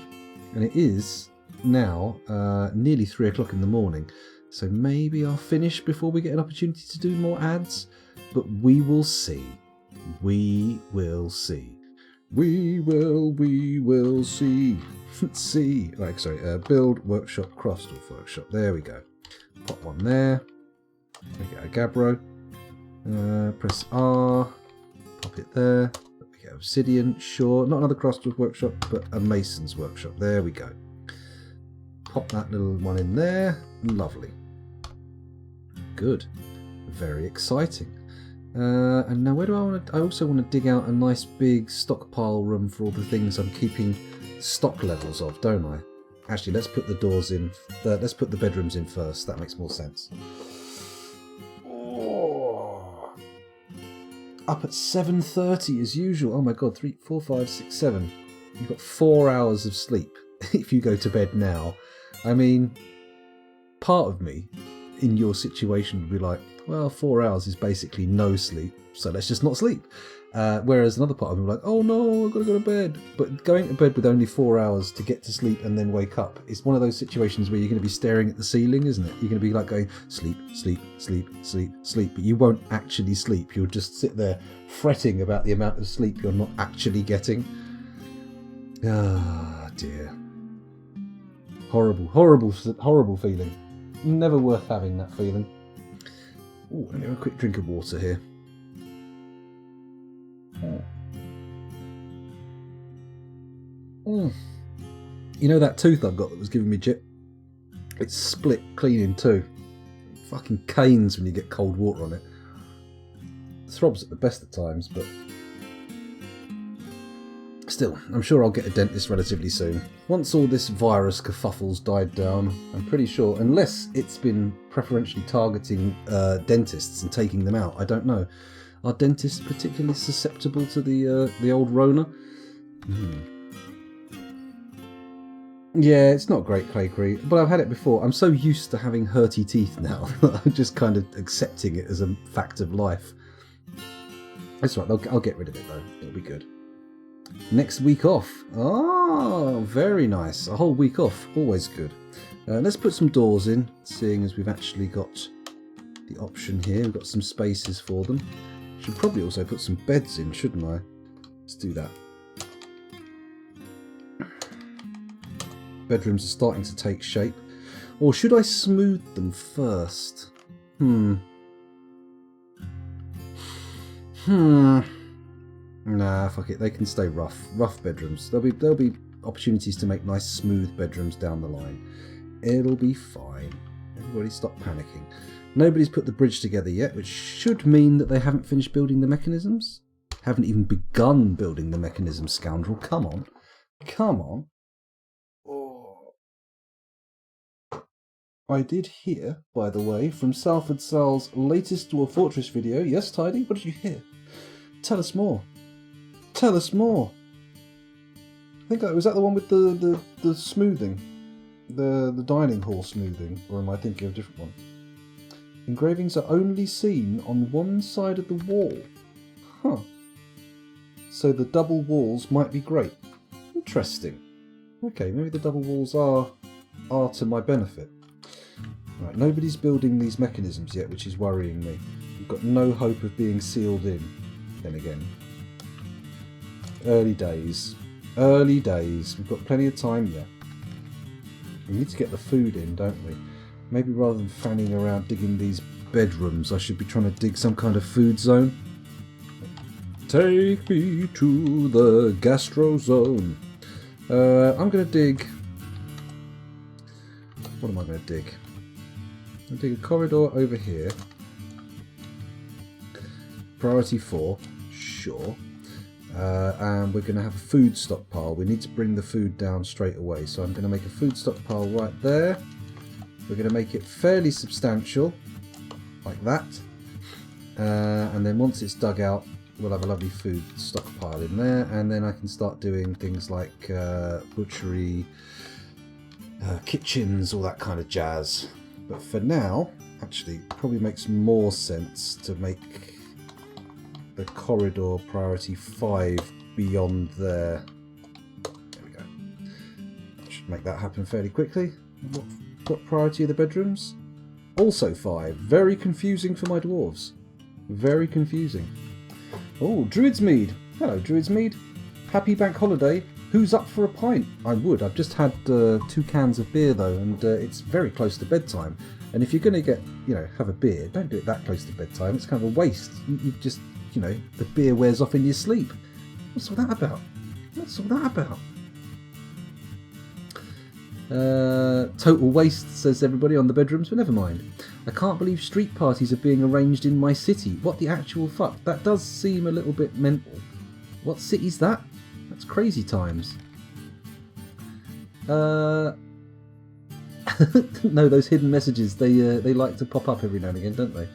And it is now nearly 3 o'clock in the morning, so maybe I'll finish before we get an opportunity to do more ads, but we will see. We will see. We will see. See. Right, sorry, build workshop, craftsdwarf workshop. There we go. Pop one there. Make it a Gabbro. Press R. Pop it there. We get obsidian. Sure. Not another craftsdwarf workshop, but a mason's workshop. There we go. Pop that little one in there. Lovely. Good. Very exciting. And now where do I want to... I also want to dig out a nice big stockpile room for all the things I'm keeping stock levels of, don't I? Actually, let's put the doors in... let's put the bedrooms in first. That makes more sense. Oh. Up at 7:30 as usual. Oh my god, 3, 4, 5, 6, 7. You've got 4 hours of sleep if you go to bed now. I mean, part of me in your situation would be like, well, 4 hours is basically no sleep, so let's just not sleep. Whereas another part of me like, oh no, I've got to go to bed. But going to bed with only 4 hours to get to sleep and then wake up is one of those situations where you're going to be staring at the ceiling, isn't it? You're going to be like going, sleep, sleep, sleep, sleep, sleep, but you won't actually sleep. You'll just sit there fretting about the amount of sleep you're not actually getting. Ah, dear. Horrible, horrible, horrible feeling. Never worth having that feeling. Ooh, let me have a quick drink of water here. You know that tooth I've got that was giving me jip? It's split clean in two. It fucking canes when you get cold water on it. It throbs at the best of times, but still, I'm sure I'll get a dentist relatively soon. Once all this virus kerfuffle's died down, I'm pretty sure, unless it's been preferentially targeting dentists and taking them out, I don't know. Are dentists particularly susceptible to the old Rona? Yeah, it's not great, Claycree, but I've had it before. I'm so used to having hurty teeth now that I'm just kind of accepting it as a fact of life. That's right, I'll get rid of it though. It'll be good. Next week off. Oh, very nice. A whole week off. Always good. Let's put some doors in, seeing as we've actually got the option here. We've got some spaces for them. Should probably also put some beds in, shouldn't I? Let's do that. Bedrooms are starting to take shape. Or should I smooth them first? Nah, fuck it. They can stay rough. Rough bedrooms. There'll be opportunities to make nice smooth bedrooms down the line. It'll be fine. Everybody stop panicking. Nobody's put the bridge together yet, which should mean that they haven't finished building the mechanisms. Haven't even begun building the mechanisms, scoundrel. Come on. Come on. Oh. I did hear, by the way, from Salford Sal's latest Dwarf Fortress video. Yes, Tidy, what did you hear? Tell us more. Tell us more. I think was that the one with the smoothing? The dining hall smoothing? Or am I thinking of a different one? Engravings are only seen on one side of the wall. Huh. So the double walls might be great. Interesting. Okay, maybe the double walls are to my benefit. Right, nobody's building these mechanisms yet, which is worrying me. We've got no hope of being sealed in, then again. Early days. Early days. We've got plenty of time yet. We need to get the food in, don't we? Maybe rather than fanning around digging these bedrooms, I should be trying to dig some kind of food zone. Take me to the gastro zone. I'm going to dig... What am I going to dig? I'm going to dig a corridor over here. Priority 4. Sure. And we're going to have a food stockpile. We need to bring the food down straight away. So I'm going to make a food stockpile right there. We're going to make it fairly substantial, like that. And then once it's dug out, we'll have a lovely food stockpile in there. And then I can start doing things like butchery, kitchens, all that kind of jazz. But for now, actually, it probably makes more sense to make the corridor priority 5 beyond there. There we go. I should make that happen fairly quickly. What priority are the bedrooms? Also 5. Very confusing for my dwarves. Very confusing. Oh, Druid's Mead. Hello, Druid's Mead. Happy bank holiday. Who's up for a pint? I would. I've just had 2 cans of beer though, and it's very close to bedtime. And if you're going to have a beer, don't do it that close to bedtime. It's kind of a waste. You just, the beer wears off in your sleep. What's all that about? What's all that about? Total waste, says everybody on the bedrooms, but never mind. I can't believe street parties are being arranged in my city. What the actual fuck? That does seem a little bit mental. What city's that? That's crazy times. No, those hidden messages, they like to pop up every now and again, don't they?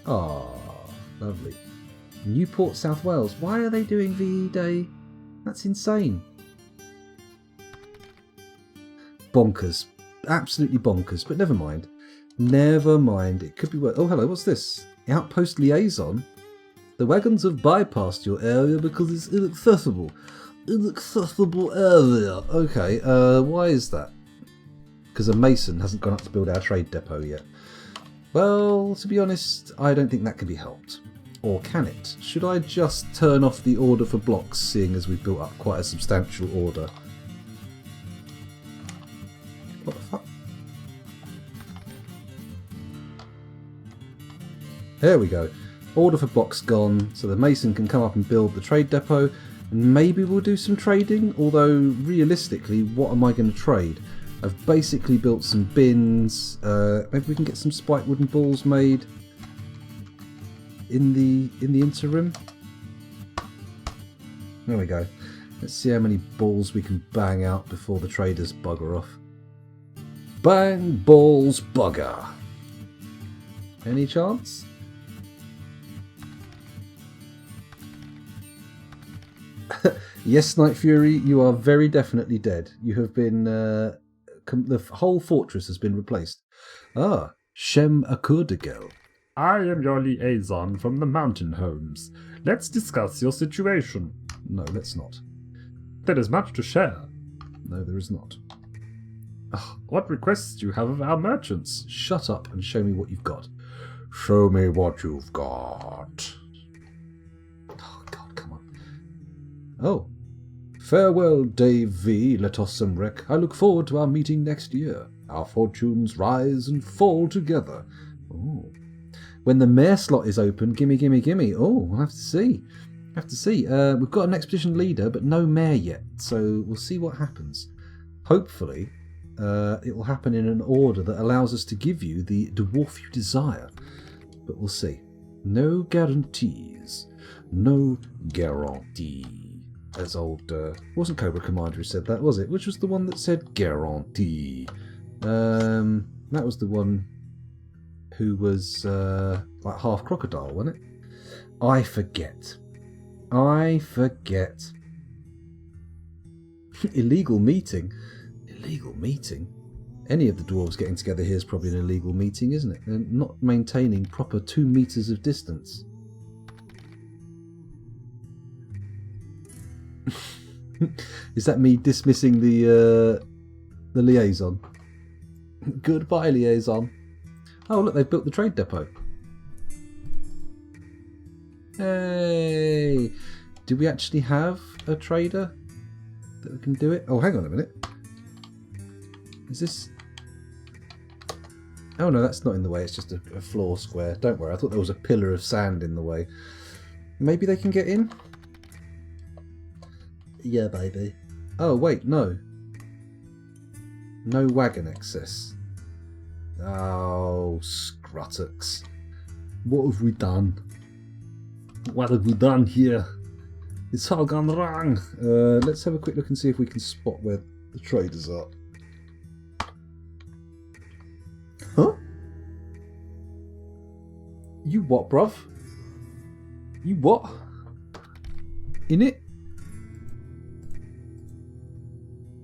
Ah, lovely. Newport, South Wales. Why are they doing VE Day? That's insane. Bonkers. Absolutely bonkers, but never mind. Never mind. It could be worth... Oh, hello. What's this? Outpost liaison? The wagons have bypassed your area because it's inaccessible. Inaccessible area. Okay, why is that? Because a mason hasn't gone up to build our trade depot yet. Well, to be honest, I don't think that can be helped. Or can it? Should I just turn off the order for blocks, seeing as we've built up quite a substantial order? What the fuck? There we go. Order for blocks gone, so the mason can come up and build the trade depot, and maybe we'll do some trading, although realistically, what am I going to trade? I've basically built some bins. Maybe we can get some spiked wooden balls made in the interim. There we go. Let's see how many balls we can bang out before the traders bugger off. Bang balls bugger. Any chance? Yes, Night Fury, you are very definitely dead. You have been... the whole fortress has been replaced. Ah, Shem Akurdagel. I am your liaison from the mountain homes. Let's discuss your situation. No, let's not. There is much to share. No, there is not. What requests do you have of our merchants? Shut up and show me what you've got. Show me what you've got. Oh, God, come on. Oh. Farewell, Dave V. Let us some wreck. I look forward to our meeting next year. Our fortunes rise and fall together. Oh. When the mayor slot is open, gimme, gimme, gimme. Oh, we'll have to see. We've got an expedition leader, but no mayor yet. So we'll see what happens. Hopefully, it will happen in an order that allows us to give you the dwarf you desire. But we'll see. No guarantees. No guarantee. As old... wasn't Cobra Commander who said that, was it? Which was the one that said guarantee? That was the one who was like half crocodile, wasn't it? I forget. Illegal meeting? Illegal meeting? Any of the dwarves getting together here is probably an illegal meeting, isn't it? They're not maintaining proper 2 meters of distance. Is that me dismissing the liaison? Goodbye, liaison. Oh, look, they've built the trade depot. Hey! Do we actually have a trader that we can do it? Oh, hang on a minute. Is this... Oh, no, that's not in the way. It's just a floor square. Don't worry, I thought there was a pillar of sand in the way. Maybe they can get in? Yeah, baby. Oh, wait, no. No wagon access. Oh, Scruttux. What have we done? What have we done here? It's all gone wrong. Let's have a quick look and see if we can spot where the traders are. Huh? You what, bruv? You what? In it?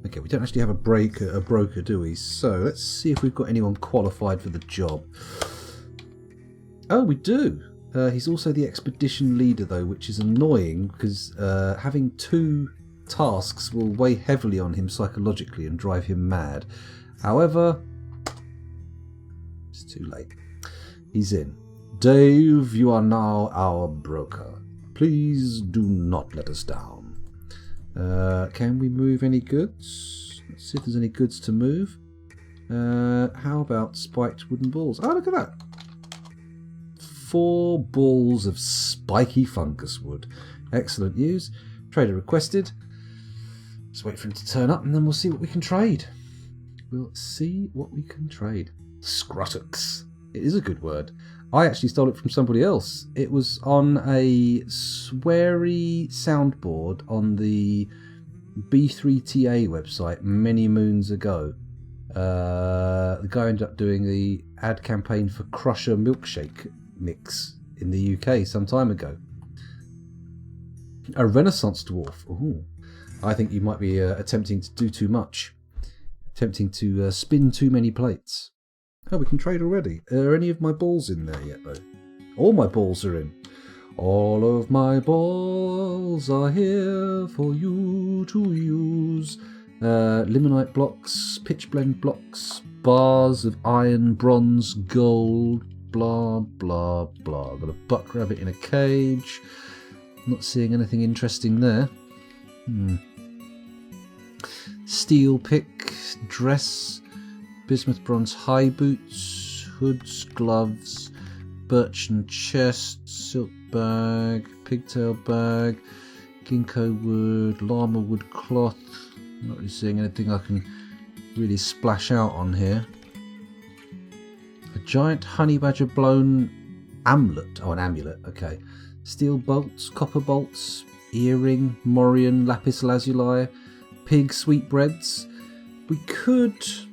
Okay, we don't actually have a broker, do we? So let's see if we've got anyone qualified for the job. Oh, we do. He's also the expedition leader, though, which is annoying because having 2 tasks will weigh heavily on him psychologically and drive him mad. However, it's too late. He's in. Dave, you are now our broker. Please do not let us down. Can we move any goods? Let's see if there's any goods to move. How about spiked wooden balls? Oh, look at that. 4 balls of spiky fungus wood. Excellent news. Trader requested. Just wait for him to turn up and then we'll see what we can trade. We'll see what we can trade. Scruttux. It is a good word. I actually stole it from somebody else. It was on a sweary soundboard on the B3TA website many moons ago. The guy ended up doing the ad campaign for Crusher Milkshake mix in the UK some time ago. A Renaissance dwarf. Ooh. I think you might be attempting to do too much. Attempting to spin too many plates. Oh, we can trade already. Are any of my balls in there yet, though? All my balls are in. All of my balls are here for you to use. Limonite blocks, pitch blende blocks, bars of iron, bronze, gold, blah, blah, blah. Got a buck rabbit in a cage. Not seeing anything interesting there. Steel pick, dress, bismuth bronze high boots, hoods, gloves, birchen chest, silk bag, pigtail bag, ginkgo wood, llama wood cloth. Not really seeing anything I can really splash out on here. A giant honey badger blown amulet. Oh, an amulet, okay. Steel bolts, copper bolts, earring, morion, lapis lazuli, pig sweetbreads. We could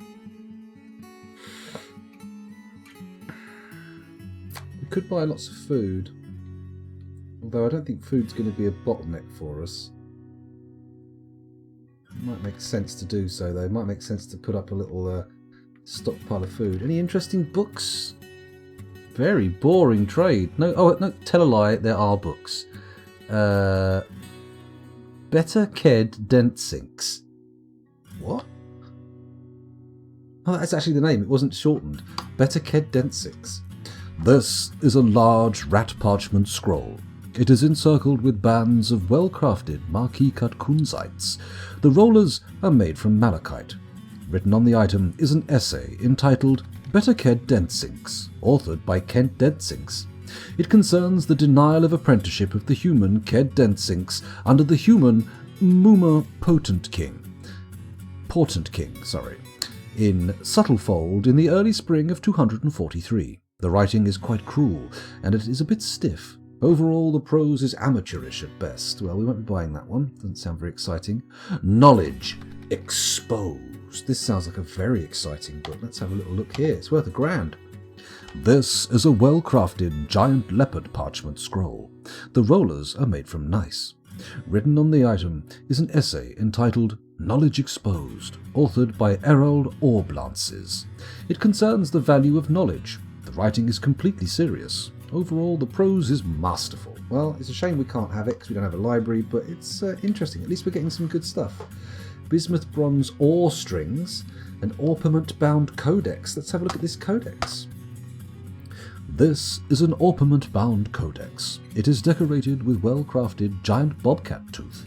buy lots of food, although I don't think food's going to be a bottleneck for us. It might make sense to do so, though. It might make sense to put up a little stockpile of food. Any interesting books? Very boring trade. No, tell a lie, there are books. Better Ked Dent Sinks. What? Oh, that's actually the name. It wasn't shortened. Better Ked Dent Sinks. This is a large rat parchment scroll. It is encircled with bands of well-crafted marquee-cut kunzites. The rollers are made from malachite. Written on the item is an essay entitled Better Ked Dentsinks, authored by Kent Dentsinks. It concerns the denial of apprenticeship of the human Ked Dentsinks under the human Muma Portent King, in Subtlefold in the early spring of 243. The writing is quite cruel, and it is a bit stiff. Overall, the prose is amateurish at best. Well, we won't be buying that one. Doesn't sound very exciting. Knowledge Exposed. This sounds like a very exciting book. Let's have a little look here. It's worth £1,000. This is a well-crafted giant leopard parchment scroll. The rollers are made from gneiss. Written on the item is an essay entitled Knowledge Exposed, authored by Errol Orblances. It concerns the value of knowledge. The writing is completely serious. Overall, the prose is masterful. Well, it's a shame we can't have it because we don't have a library, but it's interesting. At least we're getting some good stuff. Bismuth bronze ore strings, an orpiment-bound codex. Let's have a look at this codex. This is an orpiment-bound codex. It is decorated with well-crafted giant bobcat tooth.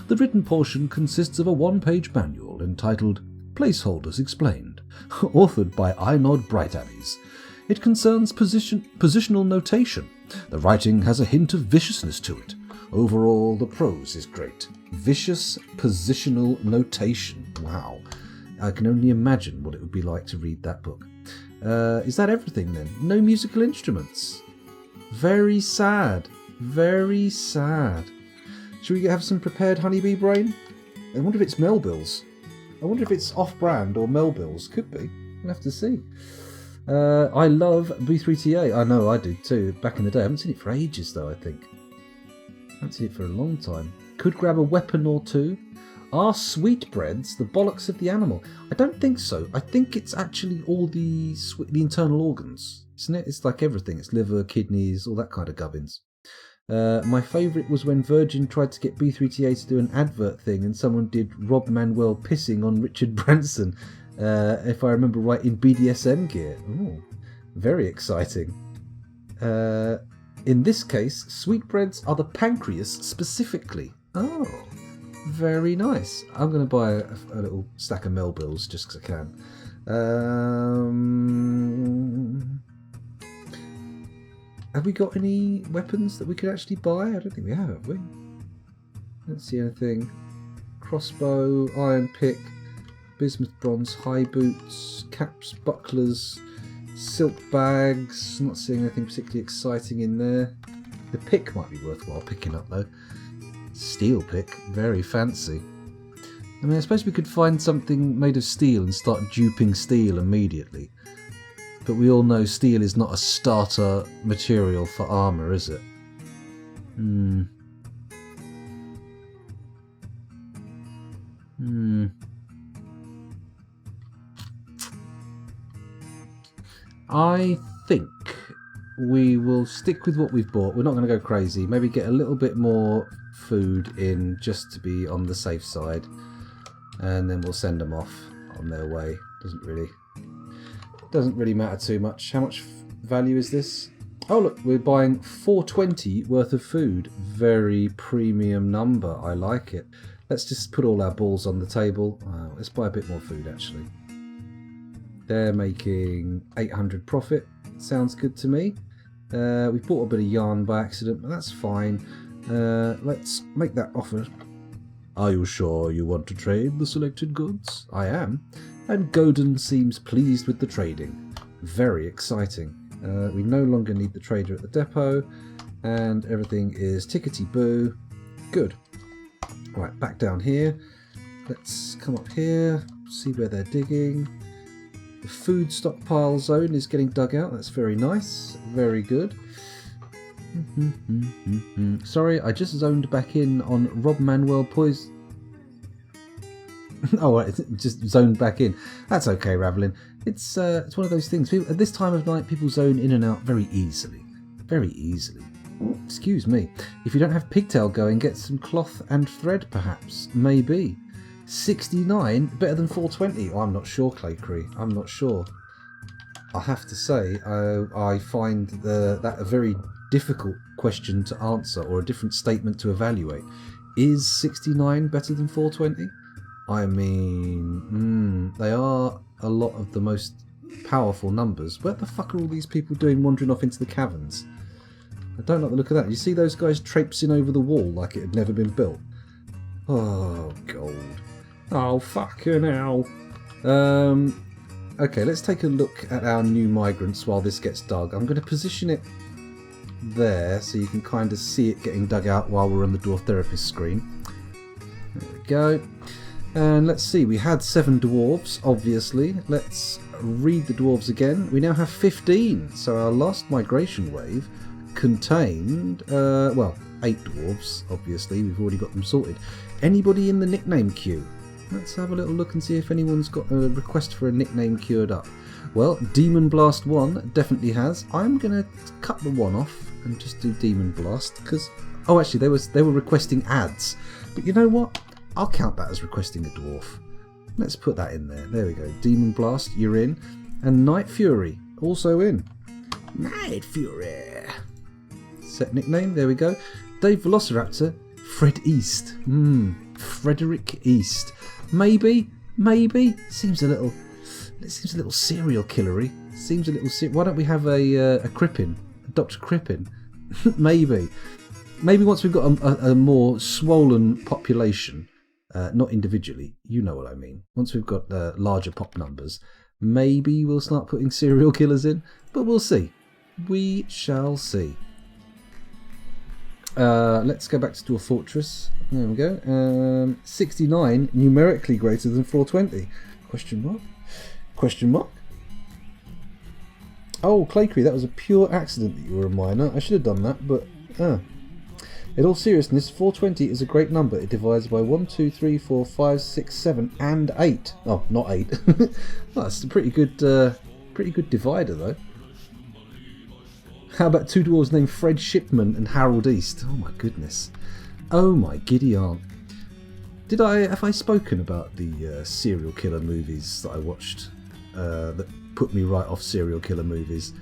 The written portion consists of a one-page manual entitled Placeholders Explained, authored by Einod Brightallies. It concerns positional notation. The writing has a hint of viciousness to it. Overall, the prose is great. Vicious positional notation. Wow. I can only imagine what it would be like to read that book. Is that everything then? No musical instruments. Very sad. Very sad. Should we have some prepared honeybee brain? I wonder if it's Melville's. I wonder if it's off-brand or Melville's. Could be. We'll have to see. I love B3TA. I know I did too, back in the day. I haven't seen it for ages though, I think. I haven't seen it for a long time. Could grab a weapon or two. Are sweetbreads the bollocks of the animal? I don't think so. I think it's actually all the internal organs, isn't it? It's like everything. It's liver, kidneys, all that kind of gubbins. My favourite was when Virgin tried to get B3TA to do an advert thing and someone did Rob Manuel pissing on Richard Branson, if I remember right, in BDSM gear. Ooh, very exciting. In this case, sweetbreads are the pancreas specifically. Oh, very nice. I'm going to buy a little stack of Melvilles just because I can. Have we got any weapons that we could actually buy? I don't think we have we? Don't see anything. Crossbow, iron pick, bismuth bronze high boots, caps, bucklers, silk bags. Not seeing anything particularly exciting in there. The pick might be worthwhile picking up though. Steel pick, very fancy. I mean, I suppose we could find something made of steel and start duping steel immediately. But we all know steel is not a starter material for armour, is it? I think we will stick with what we've bought. We're not going to go crazy. Maybe get a little bit more food in just to be on the safe side. And then we'll send them off on their way. Doesn't really matter too much. How much value is this? Oh look, we're buying 420 worth of food. Very premium number. I like it. Let's just put all our balls on the table. Let's buy a bit more food actually. They're making 800 profit. Sounds good to me. We bought a bit of yarn by accident, but that's fine. Let's make that offer. Are you sure you want to trade the selected goods? I am. And Godin seems pleased with the trading. Very exciting. We no longer need the trader at the depot, and everything is tickety-boo. Good. Right, back down here. Let's come up here, see where they're digging. The food stockpile zone is getting dug out. That's very nice. Very good. Sorry, I just zoned back in on Rob Manuel Poise. Oh, right, just zoned back in. That's okay, Ravelin. It's one of those things. People, at this time of night, people zone in and out very easily. Very easily. Excuse me. If you don't have pigtail going, get some cloth and thread, perhaps. Maybe. 69, better than 420. Oh, I'm not sure, Claycree. I'm not sure. I have to say, I find that a very difficult question to answer, or a different statement to evaluate. Is 69 better than 420? I mean, they are a lot of the most powerful numbers. What the fuck are all these people doing wandering off into the caverns? I don't like the look of that. You see those guys traipsing over the wall like it had never been built? Oh, gold. Oh, fucking hell. Okay, let's take a look at our new migrants while this gets dug. I'm going to position it there so you can kind of see it getting dug out while we're on the Dwarf Therapist screen. There we go. And let's see, we had 7 dwarves, obviously. Let's read the dwarves again. We now have 15, so our last migration wave contained, 8 dwarves, obviously. We've already got them sorted. Anybody in the nickname queue? Let's have a little look and see if anyone's got a request for a nickname queued up. Well, Demon Blast 1 definitely has. I'm going to cut the 1 off and just do Demon Blast, because... Oh, actually, they were requesting ads. But you know what? I'll count that as requesting a dwarf. Let's put that in there. There we go. Demon Blast, you're in. And Night Fury, also in. Night Fury. Set nickname, there we go. Dave Velociraptor, Fred East. Frederick East. Maybe. Seems a little serial killery. Seems a little why don't we have a Crippin? A Dr. Crippin? Maybe once we've got a more swollen population, not individually, you know what I mean. Once we've got larger pop numbers, maybe we'll start putting serial killers in, but we'll see. We shall see. Let's go back to Dwarf Fortress. There we go. 69, numerically greater than 420. Question mark? Oh, Claycree, that was a pure accident that you were a miner. I should have done that, but... In all seriousness, 420 is a great number. It divides by 1, 2, 3, 4, 5, 6, 7, and 8. Oh, not 8. That's a pretty good divider, though. How about 2 dwarves named Fred Shipman and Harold East? Oh my goodness. Oh my giddy aunt. Have I spoken about the serial killer movies that I watched that put me right off serial killer movies?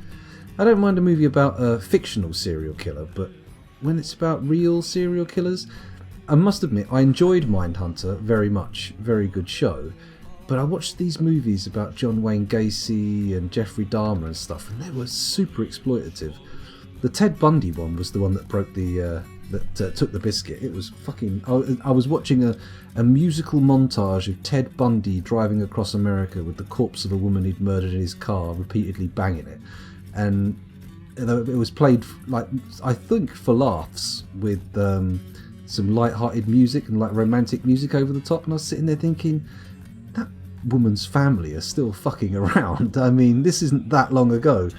I don't mind a movie about a fictional serial killer, but when it's about real serial killers, I must admit I enjoyed Mindhunter very much. Very good show. But I watched these movies about John Wayne Gacy and Jeffrey Dahmer and stuff, and they were super exploitative. The Ted Bundy one was the one that broke the took the biscuit. It was fucking... I was watching a musical montage of Ted Bundy driving across America with the corpse of a woman he'd murdered in his car, repeatedly banging it. And it was played, like, I think for laughs, with some light-hearted music and like romantic music over the top. And I was sitting there thinking, that woman's family are still fucking around. I mean, this isn't that long ago.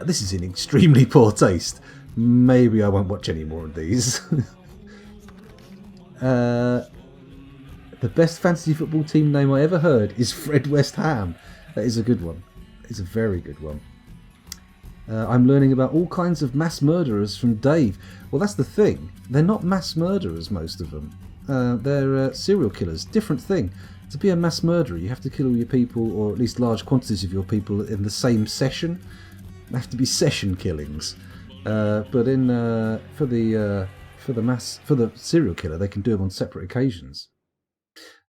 This is in extremely poor taste. Maybe I won't watch any more of these. The best fantasy football team name I ever heard is Fred West Ham. That is a good one. It's a very good one. I'm learning about all kinds of mass murderers from Dave. Well, that's the thing. They're not mass murderers, most of them. They're serial killers. Different thing. To be a mass murderer, you have to kill all your people, or at least large quantities of your people, in the same session. They have to be session killings. But in for the serial killer, they can do them on separate occasions.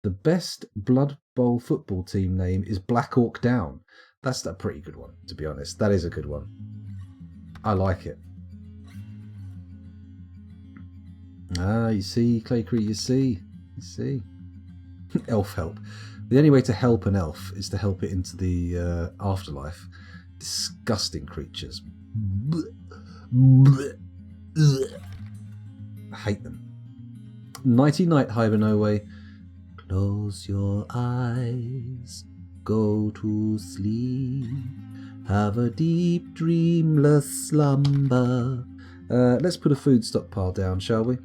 The best Blood Bowl football team name is Black Hawk Down. That's a pretty good one, to be honest. That is a good one. I like it. Ah, you see, Claycree, you see. Elf help. The only way to help an elf is to help it into the afterlife. Disgusting creatures. I hate them. Nighty night, Hibernoe. Close your eyes. Go to sleep. Have a deep, dreamless slumber. Let's put a food stockpile down, shall we?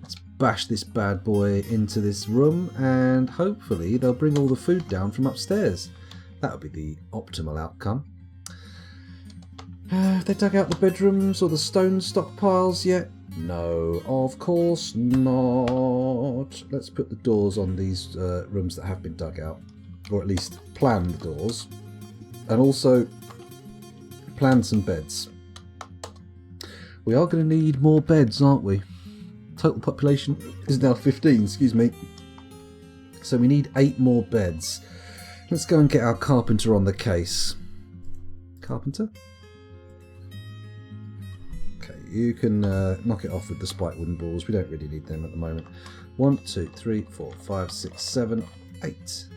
Let's bash this bad boy into this room, and hopefully they'll bring all the food down from upstairs. That would be the optimal outcome. Have they dug out the bedrooms or the stone stockpiles yet? No, of course not. Let's put the doors on these rooms that have been dug out, or at least plan the doors, and also plan some beds. We are going to need more beds, aren't we? Total population is now 15, excuse me. So we need 8 more beds. Let's go and get our carpenter on the case. Carpenter? Okay, you can knock it off with the spiked wooden balls. We don't really need them at the moment. 1, 2, 3, 4, 5, 6, 7, 8.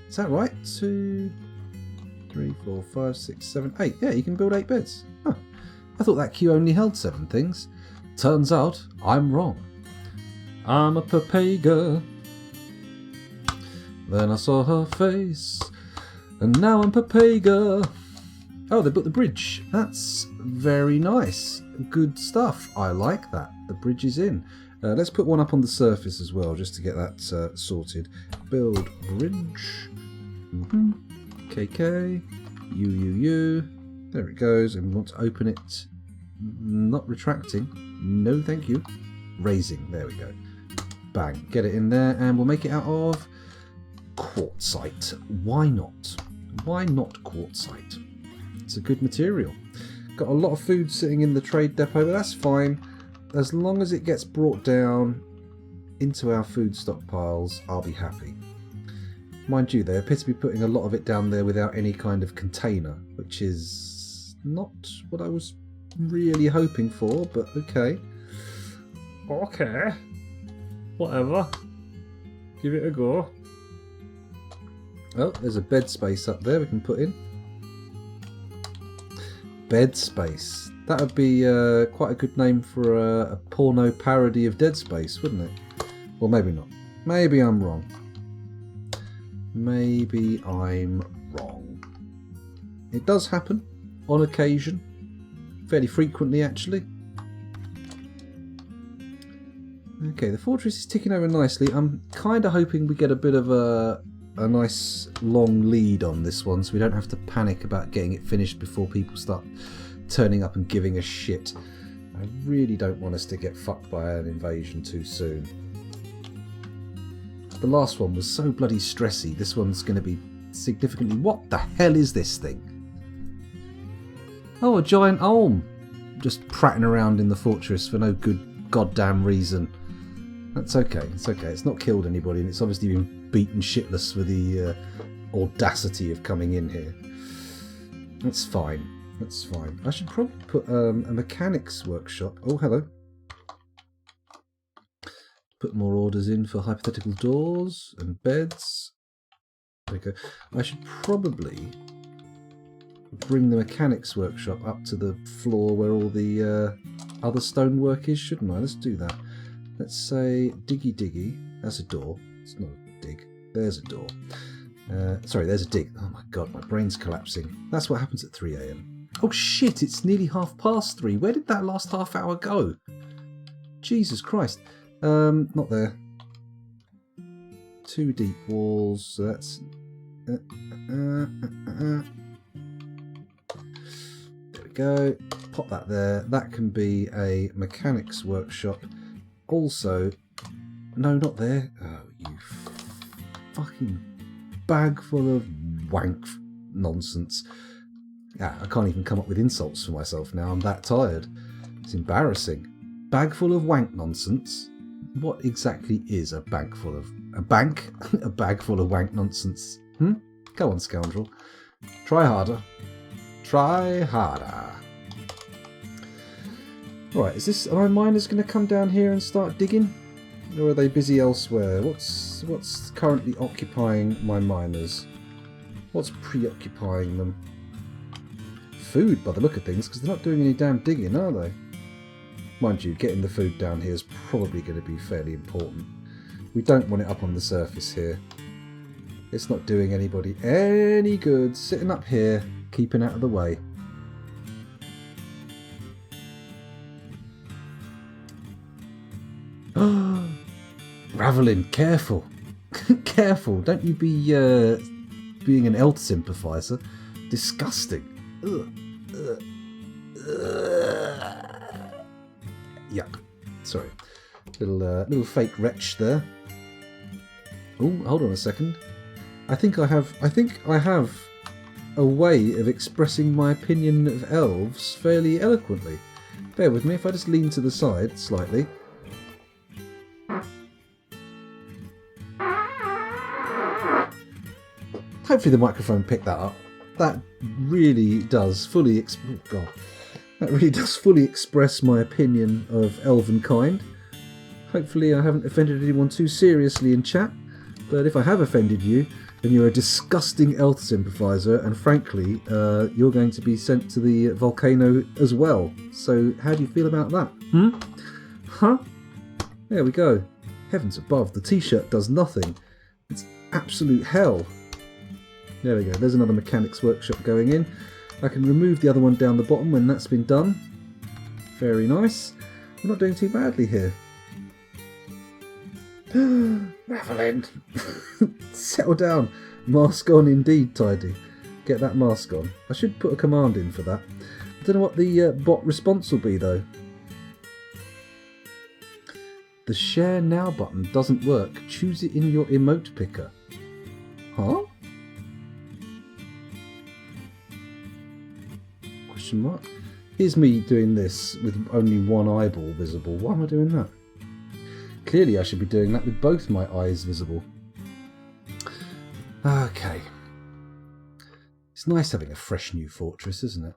Is that right? 2, 3, 4, 5, 6, 7, 8. Yeah, you can build 8 beds. Huh. I thought that queue only held 7 things. Turns out I'm wrong. I'm a Pepega. Then I saw her face, and now I'm Pepega. Oh, they built the bridge. That's very nice. Good stuff. I like that. The bridge is in. Let's put one up on the surface as well, just to get that sorted. Build bridge. KK. U. There it goes. And we want to open it. Not retracting. No, thank you. Raising. There we go. Bang. Get it in there, and we'll make it out of quartzite. Why not? Why not quartzite? It's a good material. Got a lot of food sitting in the trade depot, but that's fine. As long as it gets brought down into our food stockpiles, I'll be happy. Mind you, they appear to be putting a lot of it down there without any kind of container, which is not what I was really hoping for, but okay. Okay. Whatever. Give it a go. Oh, there's a bed space up there we can put in. Bed space. That would be quite a good name for a porno parody of Dead Space, wouldn't it? Well, maybe not. Maybe I'm wrong. Maybe I'm wrong. It does happen on occasion. Fairly frequently, actually. Okay, the fortress is ticking over nicely. I'm kind of hoping we get a bit of a nice long lead on this one, so we don't have to panic about getting it finished before people start turning up and giving a shit. I really don't want us to get fucked by an invasion too soon. The last one was so bloody stressy. This one's going to be significantly... What the hell is this thing? Oh, a giant olm. Just prattling around in the fortress for no good goddamn reason. That's okay. It's okay. It's not killed anybody, and it's obviously been beaten shitless for the audacity of coming in here. That's fine. That's fine. I should probably put a mechanics workshop. Oh, hello. Put more orders in for hypothetical doors and beds. There we go. I should probably bring the mechanics workshop up to the floor where all the other stonework is, shouldn't I? Let's do that. Let's say diggy diggy. That's a door. It's not a dig. There's a door. Sorry, there's a dig. Oh my god, my brain's collapsing. That's what happens at 3 AM. Oh shit, it's nearly 3:30. Where did that last half hour go? Jesus Christ. Not there. 2 deep walls, so that's... There we we go. Pop that there. That can be a mechanics workshop. Also, no, not there. Oh, you fucking bag full of wank nonsense. Yeah, I can't even come up with insults for myself now. I'm that tired. It's embarrassing. Bag full of wank nonsense. What exactly is a bag full of... a bank? A bag full of wank nonsense. Go on, scoundrel. Try harder. Try harder. Right, is this... are my miners going to come down here and start digging? Or are they busy elsewhere? What's currently occupying my miners? What's preoccupying them? Food, by the look of things, because they're not doing any damn digging, are they? Mind you, getting the food down here is probably going to be fairly important. We don't want it up on the surface here. It's not doing anybody any good sitting up here, keeping out of the way. Ravelin, careful. Careful, don't you be being an elf sympathiser. Disgusting. Yuck. Sorry. Little fake wretch there. Oh, hold on a second. I think I have a way of expressing my opinion of elves fairly eloquently. Bear with me if I just lean to the side slightly. Hopefully the microphone picked that up. That really does fully express my opinion of elvenkind. Hopefully I haven't offended anyone too seriously in chat, but if I have offended you, then you're a disgusting elf sympathiser, and frankly, you're going to be sent to the volcano as well. So how do you feel about that? Huh? There we go. Heavens above, the t-shirt does nothing. It's absolute hell. There we go, there's another mechanics workshop going in. I can remove the other one down the bottom when that's been done. Very nice. We're not doing too badly here. Ravelin! Settle down. Mask on indeed, Tidy. Get that mask on. I should put a command in for that. I don't know what the bot response will be though. The share now button doesn't work. Choose it in your emote picker. Huh? Question mark. Here's me doing this with only one eyeball visible. Why am I doing that? Clearly I should be doing that with both my eyes visible. Okay. It's nice having a fresh new fortress, isn't it?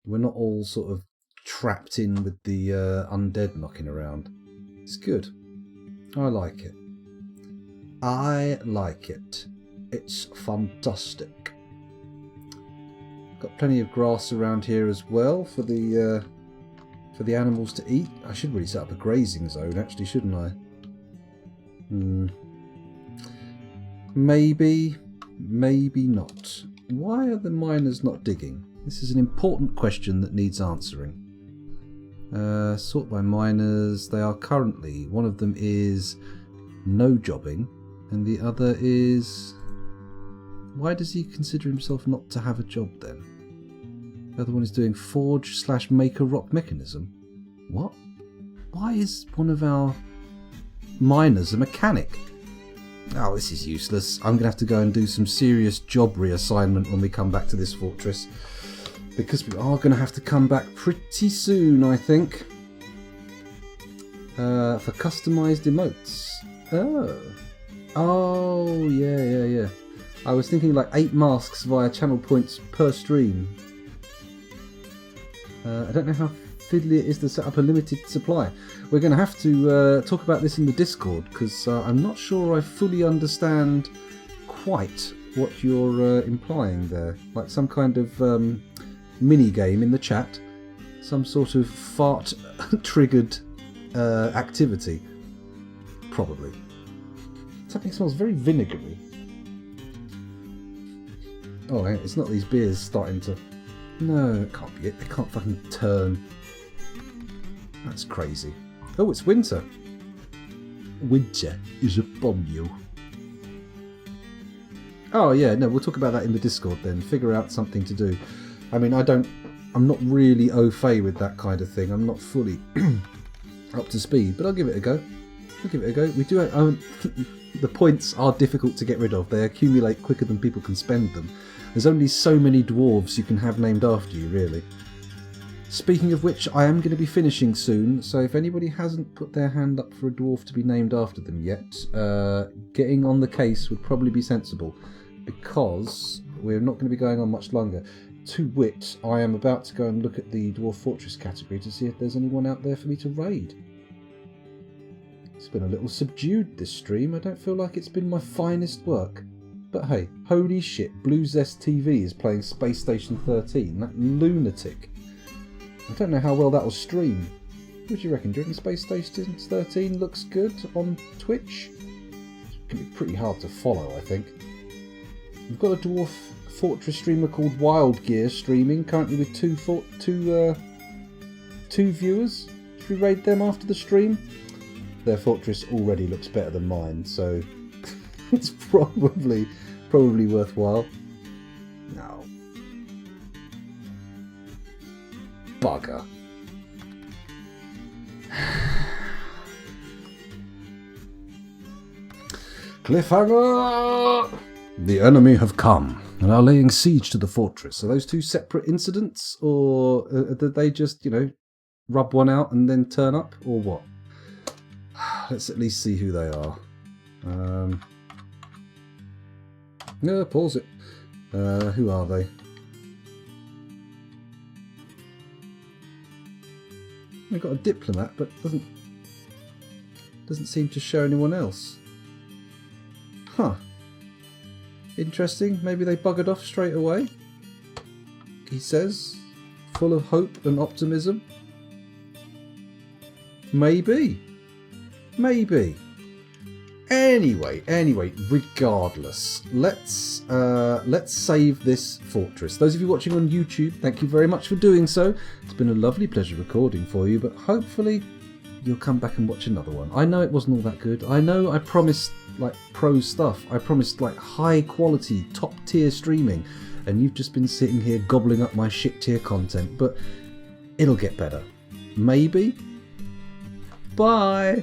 We're not all sort of trapped in with the undead knocking around. It's good. I like it. I like it. It's fantastic. Got plenty of grass around here as well for the animals to eat. I should really set up a grazing zone, actually, shouldn't I? Maybe, maybe not. Why are the miners not digging? This is an important question that needs answering. Sort by miners. They are currently, one of them is no jobbing, and the other is... Why does he consider himself not to have a job then? The other one is doing forge/make a rock mechanism. What? Why is one of our miners a mechanic? Oh, this is useless. I'm going to have to go and do some serious job reassignment when we come back to this fortress. Because we are going to have to come back pretty soon, I think. For customised emotes. Oh, yeah. I was thinking like 8 masks via channel points per stream. I don't know how fiddly it is to set up a limited supply. We're going to have to talk about this in the Discord, because I'm not sure I fully understand quite what you're implying there. Like some kind of mini game in the chat, some sort of fart triggered activity, probably. Something smells very vinegary. Oh, it's not these beers starting to... No, it can't be it. They can't fucking turn. That's crazy. Oh, it's winter. Winter is upon you. Oh, yeah, no, we'll talk about that in the Discord then. Figure out something to do. I mean, I don't I'm not really au fait with that kind of thing. I'm not fully up to speed, but I'll give it a go. We do the points are difficult to get rid of. They accumulate quicker than people can spend them. There's only so many dwarves you can have named after you, really. Speaking of which, I am going to be finishing soon, so if anybody hasn't put their hand up for a dwarf to be named after them yet, getting on the case would probably be sensible, because we're not going to be going on much longer. To wit, I am about to go and look at the Dwarf Fortress category to see if there's anyone out there for me to raid. It's been a little subdued, this stream. I don't feel like it's been my finest work. But hey, holy shit, Blue Zest TV is playing Space Station 13. That lunatic. I don't know how well that will stream. What do you reckon? Do you reckon Space Station 13 looks good on Twitch? It can be pretty hard to follow, I think. We've got a Dwarf Fortress streamer called Wild Gear streaming, currently with two viewers. Should we raid them after the stream? Their fortress already looks better than mine, so it's probably worthwhile. No. Bugger. Cliffhanger! The enemy have come and are laying siege to the fortress. Are those two separate incidents, or did they just, rub one out and then turn up, or what? Let's at least see who they are. No, pause it. Who are they? We've got a diplomat, but doesn't seem to show anyone else. Huh. Interesting. Maybe they buggered off straight away. He says, full of hope and optimism. Maybe. Anyway, regardless, let's save this fortress. Those of you watching on YouTube, thank you very much for doing so. It's been a lovely pleasure recording for you, but hopefully you'll come back and watch another one. I know it wasn't all that good. I know I promised pro stuff. I promised high quality, top tier streaming, and you've just been sitting here gobbling up my shit tier content, but it'll get better. Maybe. Bye.